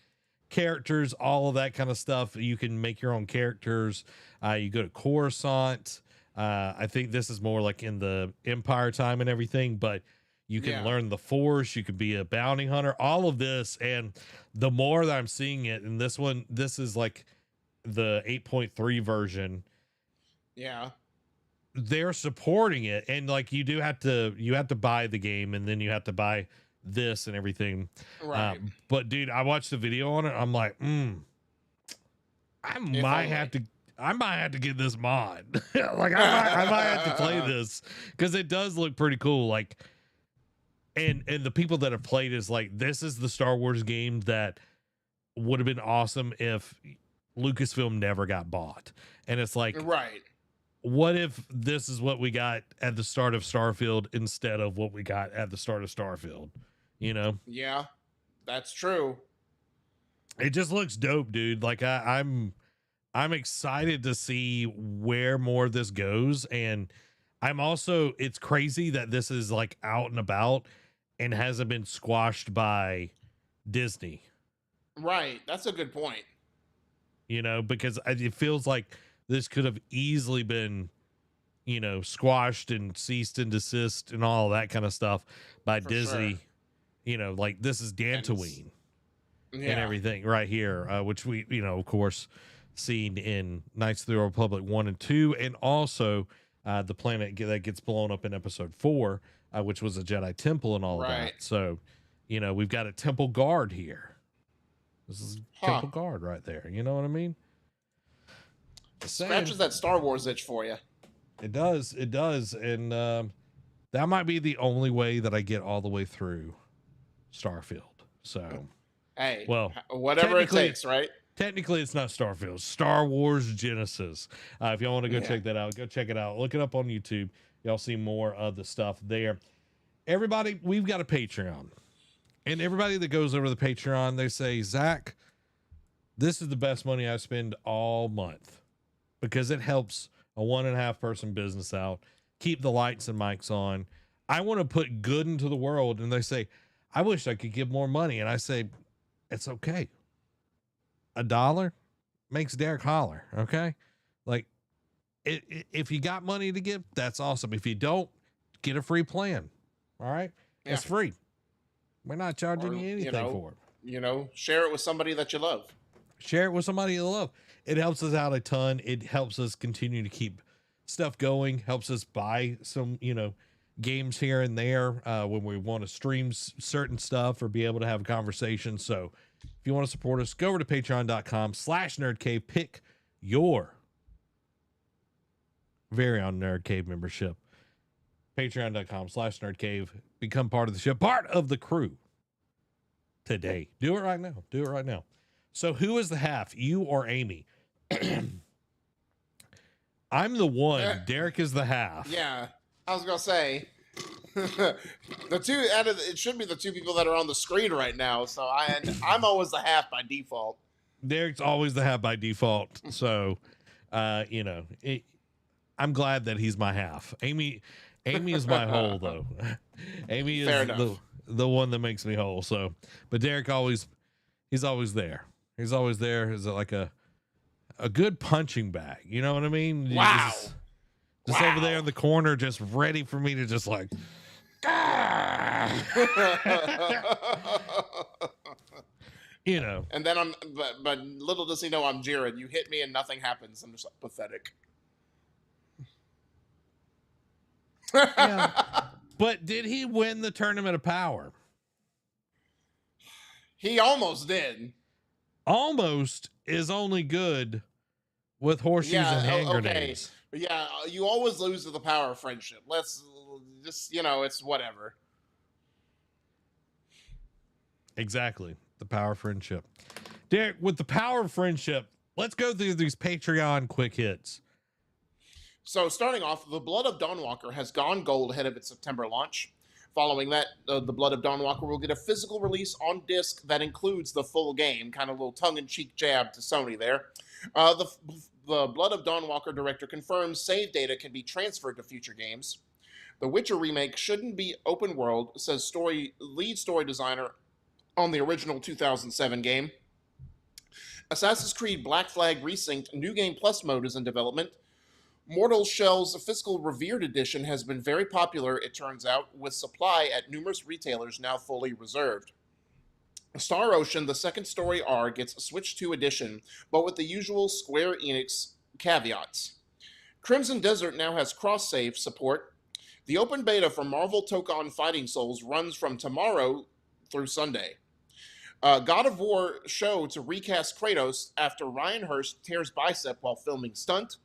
Speaker 1: characters, all of that kind of stuff. You can make your own characters. You go to Coruscant. I think this is more like in the Empire time and everything, but you can learn the Force. You can be a bounty hunter, all of this. And the more that I'm seeing it, and this is like the 8.3 version.
Speaker 2: Yeah.
Speaker 1: They're supporting it. And like, you have to buy the game, and then you have to buy this and everything.
Speaker 2: Right.
Speaker 1: But dude, I watched the video on it. I'm like, I might have to get this mod. Like, I might have to play this, because it does look pretty cool. Like, and the people that have played is like, this is the Star Wars game that would have been awesome if Lucasfilm never got bought. And it's like,
Speaker 2: Right.
Speaker 1: what if this is what we got at the start of Starfield instead of what we got at the start of Starfield? You know?
Speaker 2: Yeah, that's true.
Speaker 1: It just looks dope, dude. Like, I'm excited to see where more of this goes. And it's crazy that this is like out and about and hasn't been squashed by Disney.
Speaker 2: Right. That's a good point.
Speaker 1: You know, because it feels like this could have easily been, you know, squashed and ceased and desist and all that kind of stuff by
Speaker 2: For
Speaker 1: Disney.
Speaker 2: sure.
Speaker 1: You know, like, this is Dantooine
Speaker 2: Yeah.
Speaker 1: and everything right here, which we, you know, of course, seen in Knights of the Old Republic 1 and 2, and also the planet that gets blown up in episode 4, which was a Jedi temple and all of that. So, you know, we've got a temple guard here. This is temple guard right there. You know what I mean?
Speaker 2: Scratches that Star Wars itch for you.
Speaker 1: It does. And that might be the only way that I get all the way through Starfield. So,
Speaker 2: hey,
Speaker 1: well,
Speaker 2: whatever it takes, right?
Speaker 1: Technically, it's not Starfield. Star Wars Genesis. If y'all want to go check that out, go check it out. Look it up on YouTube. Y'all see more of the stuff there. Everybody, we've got a Patreon. And everybody that goes over to the Patreon, they say, Zach, this is the best money I spend all month, because it helps a 1.5 person business out, keep the lights and mics on. I want to put good into the world. And they say, I wish I could give more money. And I say, it's okay. $1 makes Derek holler. Okay. Like, if you got money to give, that's awesome. If you don't, get a free plan. All right.
Speaker 2: Yeah.
Speaker 1: It's free. We're not charging you anything for it.
Speaker 2: You know, share it with somebody that you love.
Speaker 1: Share it with somebody you love. It helps us out a ton. It helps us continue to keep stuff going, helps us buy some, you know, games here and there when we want to stream certain stuff or be able to have a conversation. So if you want to support us, go over to patreon.com/nerdcave, pick your very own Nerd Cave membership. Patreon.com/nerdcave, become part of the show, part of the crew today. Do it right now. Do it right now. So who is the half, you or Amy? I'm the one. Derek is the half.
Speaker 2: Yeah, I was gonna say the two. It should be the two people that are on the screen right now. So I'm always the half by default.
Speaker 1: Derek's always the half by default. So, you know, I'm glad that he's my half. Amy is my whole though. Amy is the one that makes me whole. So, but Derek he's always there. He's always there. Is like a good punching bag. You know what I mean?
Speaker 2: Wow.
Speaker 1: Just over there in the corner, just ready for me to just like. You know.
Speaker 2: And then but little does he know I'm Jared. You hit me and nothing happens. I'm just like, pathetic.
Speaker 1: Yeah. But did he win the Tournament of Power?
Speaker 2: He almost did.
Speaker 1: Almost is only good with horseshoes and hand grenades.
Speaker 2: Yeah, you always lose to the power of friendship. Let's just, it's whatever.
Speaker 1: Exactly. The power of friendship. Derek, with the power of friendship, let's go through these Patreon quick hits.
Speaker 2: So starting off, The Blood of Dawnwalker has gone gold ahead of its September launch. Following that, The Blood of Dawnwalker will get a physical release on disc that includes the full game. Kind of a little tongue-in-cheek jab to Sony there. The Blood of Dawnwalker director confirms save data can be transferred to future games. The Witcher remake shouldn't be open world, says lead story designer on the original 2007 game. Assassin's Creed Black Flag Resynced New Game Plus mode is in development. Mortal Shell's Fiscal Revered Edition has been very popular, it turns out, with supply at numerous retailers now fully reserved. Star Ocean, the second story R, gets a Switch 2 edition, but with the usual Square Enix caveats. Crimson Desert now has cross-save support. The open beta for Marvel Tokon Fighting Souls runs from tomorrow through Sunday. God of War show to recast Kratos after Ryan Hurst tears bicep while filming stunt.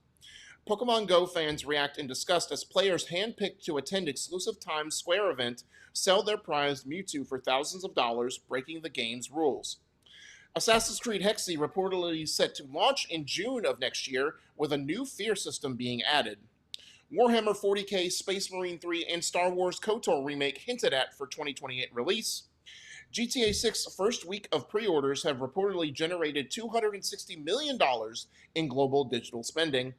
Speaker 2: Pokemon Go fans react in disgust as players handpicked to attend exclusive Times Square event sell their prized Mewtwo for thousands of dollars, breaking the game's rules. Assassin's Creed Hexy reportedly set to launch in June of next year, with a new fear system being added. Warhammer 40k, Space Marine 3, and Star Wars KOTOR remake hinted at for 2028 release. GTA 6 first week of pre-orders have reportedly generated $260 million in global digital spending.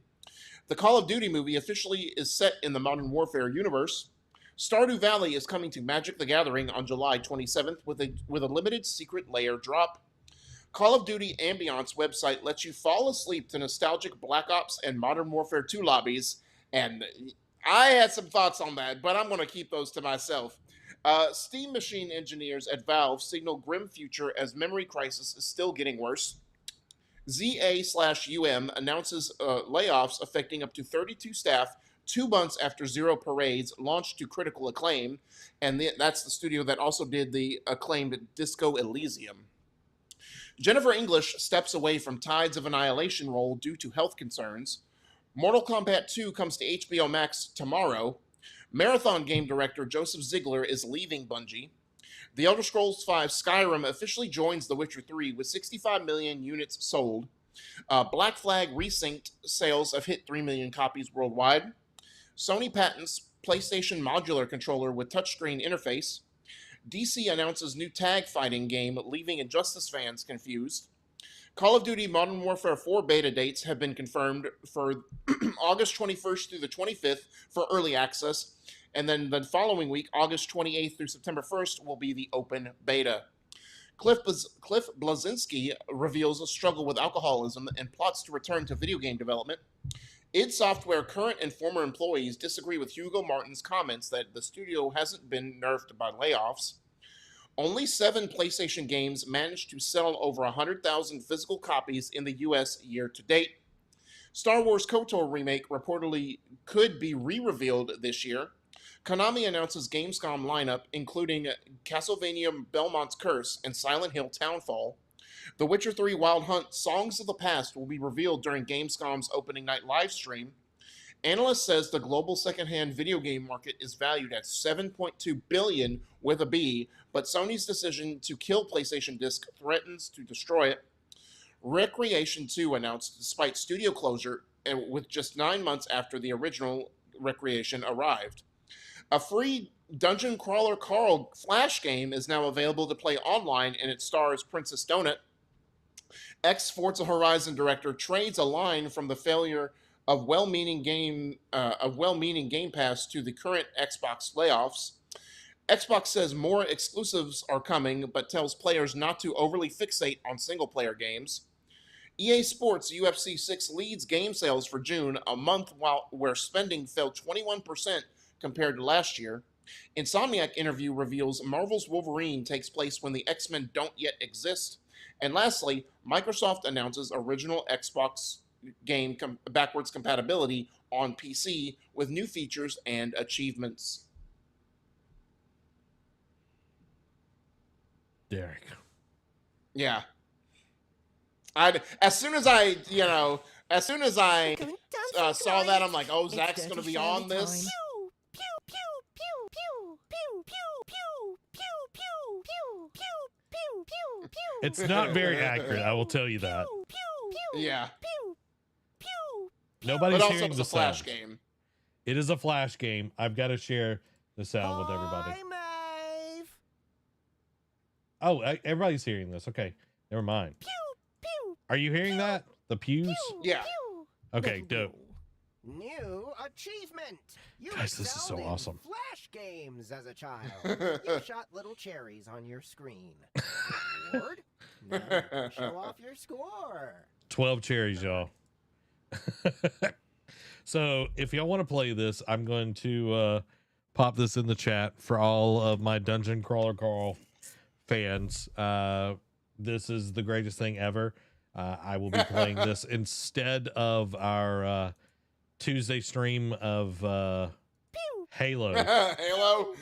Speaker 2: The Call of Duty movie officially is set in the Modern Warfare universe. Stardew Valley is coming to Magic the Gathering on July 27th with a limited secret layer drop. Call of Duty Ambiance website lets you fall asleep to nostalgic Black Ops and Modern Warfare 2 lobbies, and I had some thoughts on that, but I'm going to keep those to myself. Steam Machine engineers at Valve signal grim future as memory crisis is still getting worse. ZA/UM announces layoffs affecting up to 32 staff 2 months after Zero Parades launched to critical acclaim, and that's the studio that also did the acclaimed Disco Elysium. Jennifer English steps away from Tides of Annihilation role due to health concerns. Mortal Kombat 2 comes to HBO Max tomorrow. Marathon game director Joseph Ziegler is leaving Bungie. The Elder Scrolls V Skyrim officially joins The Witcher 3 with 65 million units sold. Black Flag Resynced sales have hit 3 million copies worldwide. Sony patents PlayStation modular controller with touchscreen interface. DC announces new tag fighting game, leaving Injustice fans confused. Call of Duty Modern Warfare 4 beta dates have been confirmed for August 21st through the 25th for early access, and then the following week, August 28th through September 1st, will be the open beta. Cliff Bleszinski reveals a struggle with alcoholism and plots to return to video game development. id Software current and former employees disagree with Hugo Martin's comments that the studio hasn't been nerfed by layoffs. Only 7 PlayStation games managed to sell over 100,000 physical copies in the US year to date. Star Wars KOTOR remake reportedly could be re-revealed this year. Konami announces Gamescom lineup, including Castlevania Belmont's Curse and Silent Hill Townfall. The Witcher 3 Wild Hunt Songs of the Past will be revealed during Gamescom's opening night livestream. Analyst says the global secondhand video game market is valued at $7.2 billion with a B, but Sony's decision to kill PlayStation Disc threatens to destroy it. Recreation 2 announced despite studio closure and with just 9 months after the original Recreation arrived. A free Dungeon Crawler Carl Flash game is now available to play online, and it stars Princess Donut. Ex-Forza Horizon director trades a line from the failure of well-meaning Game Pass to the current Xbox layoffs. Xbox says more exclusives are coming, but tells players not to overly fixate on single-player games. EA Sports UFC 6 leads game sales for June, a month where spending fell 21% compared to last year. Insomniac interview reveals Marvel's Wolverine takes place when the X-Men don't yet exist. And lastly, Microsoft announces original Xbox game backwards compatibility on PC with new features and achievements.
Speaker 1: Derek.
Speaker 2: Yeah. As soon as I saw that, I'm like, oh, Zach's going to be on this.
Speaker 1: It's not very accurate, I will tell you that.
Speaker 2: Yeah.
Speaker 1: Nobody's
Speaker 2: But also,
Speaker 1: hearing
Speaker 2: it's
Speaker 1: the
Speaker 2: a Flash
Speaker 1: sound.
Speaker 2: game.
Speaker 1: It is a Flash game. I've got to share the sound with everybody.
Speaker 4: Hi, Maeve.
Speaker 1: Oh, everybody's hearing this. Okay, never mind. Are you hearing that? The pews?
Speaker 2: Yeah.
Speaker 1: Okay, dope.
Speaker 4: New achievement. You
Speaker 1: Guys, this is so
Speaker 4: excelled in
Speaker 1: awesome.
Speaker 4: Flash games as a child. You shot little cherries on your screen. Reward? Now show off your score.
Speaker 1: 12 cherries, y'all. So if y'all want to play this, I'm going to pop this in the chat for all of my Dungeon Crawler Carl fans. This is the greatest thing ever. I will be playing this instead of our Tuesday stream of Halo.
Speaker 2: Halo.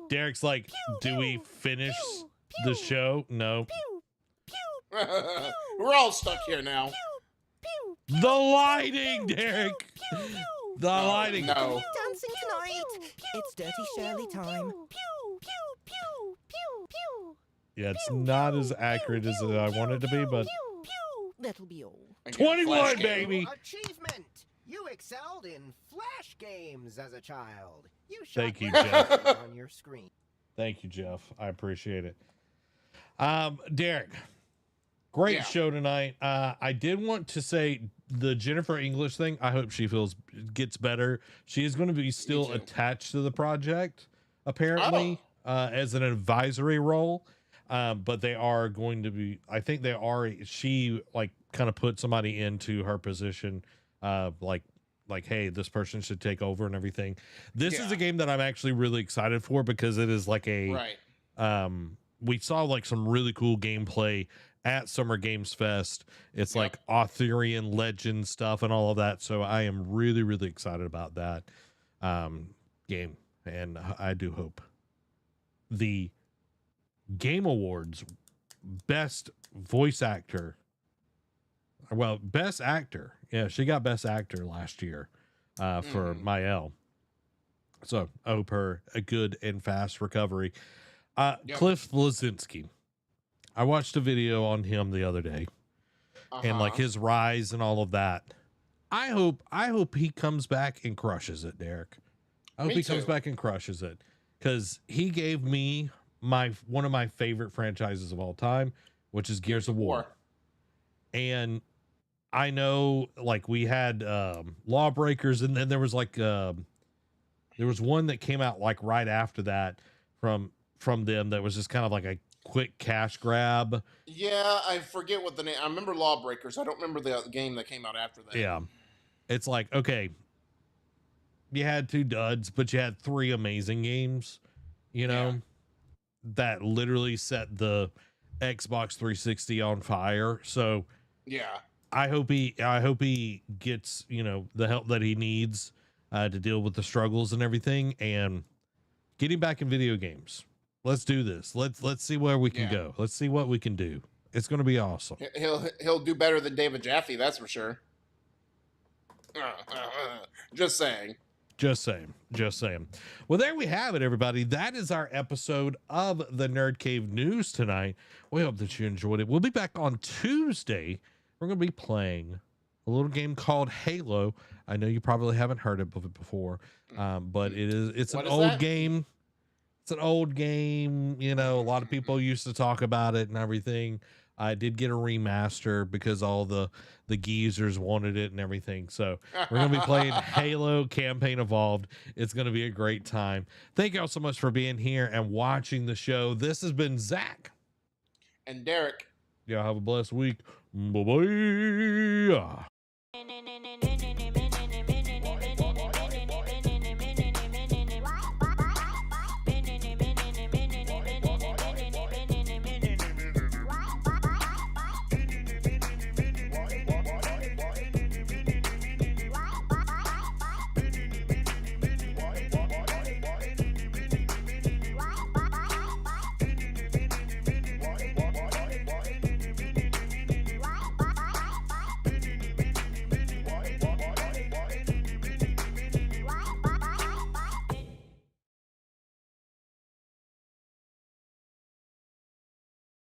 Speaker 1: Derek's like, do we finish the show? No.
Speaker 2: We're all stuck here now.
Speaker 1: The lighting, Derek. The lighting.
Speaker 2: No.
Speaker 5: Dancing tonight. It's Dirty Shirley time.
Speaker 1: Yeah, it's not as accurate as I want it to be, but
Speaker 5: That'll be all.
Speaker 2: Again,
Speaker 1: 21,
Speaker 2: Flash game.
Speaker 1: baby.
Speaker 4: Achievement. You excelled in Flash games as a child. You shot
Speaker 1: Thank you,
Speaker 4: little
Speaker 1: Jeff.
Speaker 4: cherries on your screen.
Speaker 1: Thank you, Jeff. I appreciate it. Derek, great
Speaker 2: Yeah.
Speaker 1: show tonight. I did want to say the Jennifer English thing. I hope she gets better. She is going to be still
Speaker 2: too.
Speaker 1: attached to the project, apparently, as an advisory role. But they are going to be, I think they are, she like kind of put somebody into her position, like, hey, this person should take over and everything. This is
Speaker 2: Yeah.
Speaker 1: a game that I'm actually really excited for because it is like a,
Speaker 2: Right.
Speaker 1: we saw like some really cool gameplay at Summer Games Fest. It's
Speaker 2: Yep.
Speaker 1: like Arthurian legend stuff and all of that. So I am really, really excited about that game. And I do hope the Game Awards best voice actor, well, best actor. Yeah, she got best actor last year for Mael. So I hope her a good and fast recovery.
Speaker 2: Yep.
Speaker 1: Cliff Blazinski. I watched a video on him the other day and like his rise and all of that. I hope he comes back and crushes it, Derek. I hope
Speaker 2: Me
Speaker 1: he comes
Speaker 2: too.
Speaker 1: back and crushes it because he gave me one of my favorite franchises of all time, which is Gears of War. And I know like we had Lawbreakers, and then there was like there was one that came out like right after that from them that was just kind of like a quick cash grab.
Speaker 2: Yeah, I forget what the name. I remember Lawbreakers. I don't remember the game that came out after that.
Speaker 1: Yeah. It's like, okay, you had 2 duds, but you had 3 amazing games, you know, that literally set the Xbox 360 on fire. So
Speaker 2: Yeah.
Speaker 1: I hope he gets, you know, the help that he needs to deal with the struggles and everything, and getting back in video games. Let's do this. Let's see where we can
Speaker 2: Yeah.
Speaker 1: go. Let's see what we can do. It's going to be awesome.
Speaker 2: He'll do better than David Jaffe, that's for sure. Just saying.
Speaker 1: Just saying. Well, there we have it, everybody. That is our episode of the Nerd Cave News tonight. We hope that you enjoyed it. We'll be back on Tuesday. We're going to be playing a little game called Halo. I know you probably haven't heard of it before, but it's
Speaker 2: What
Speaker 1: an
Speaker 2: is
Speaker 1: old
Speaker 2: that?
Speaker 1: game. It's an old game. You know, a lot of people used to talk about it and everything. I did get a remaster because all the geezers wanted it and everything. So we're going to be playing Halo Campaign Evolved. It's going to be a great time. Thank y'all so much for being here and watching the show. This has been Zach.
Speaker 2: And Derek.
Speaker 1: Y'all have a blessed week. Bye-bye.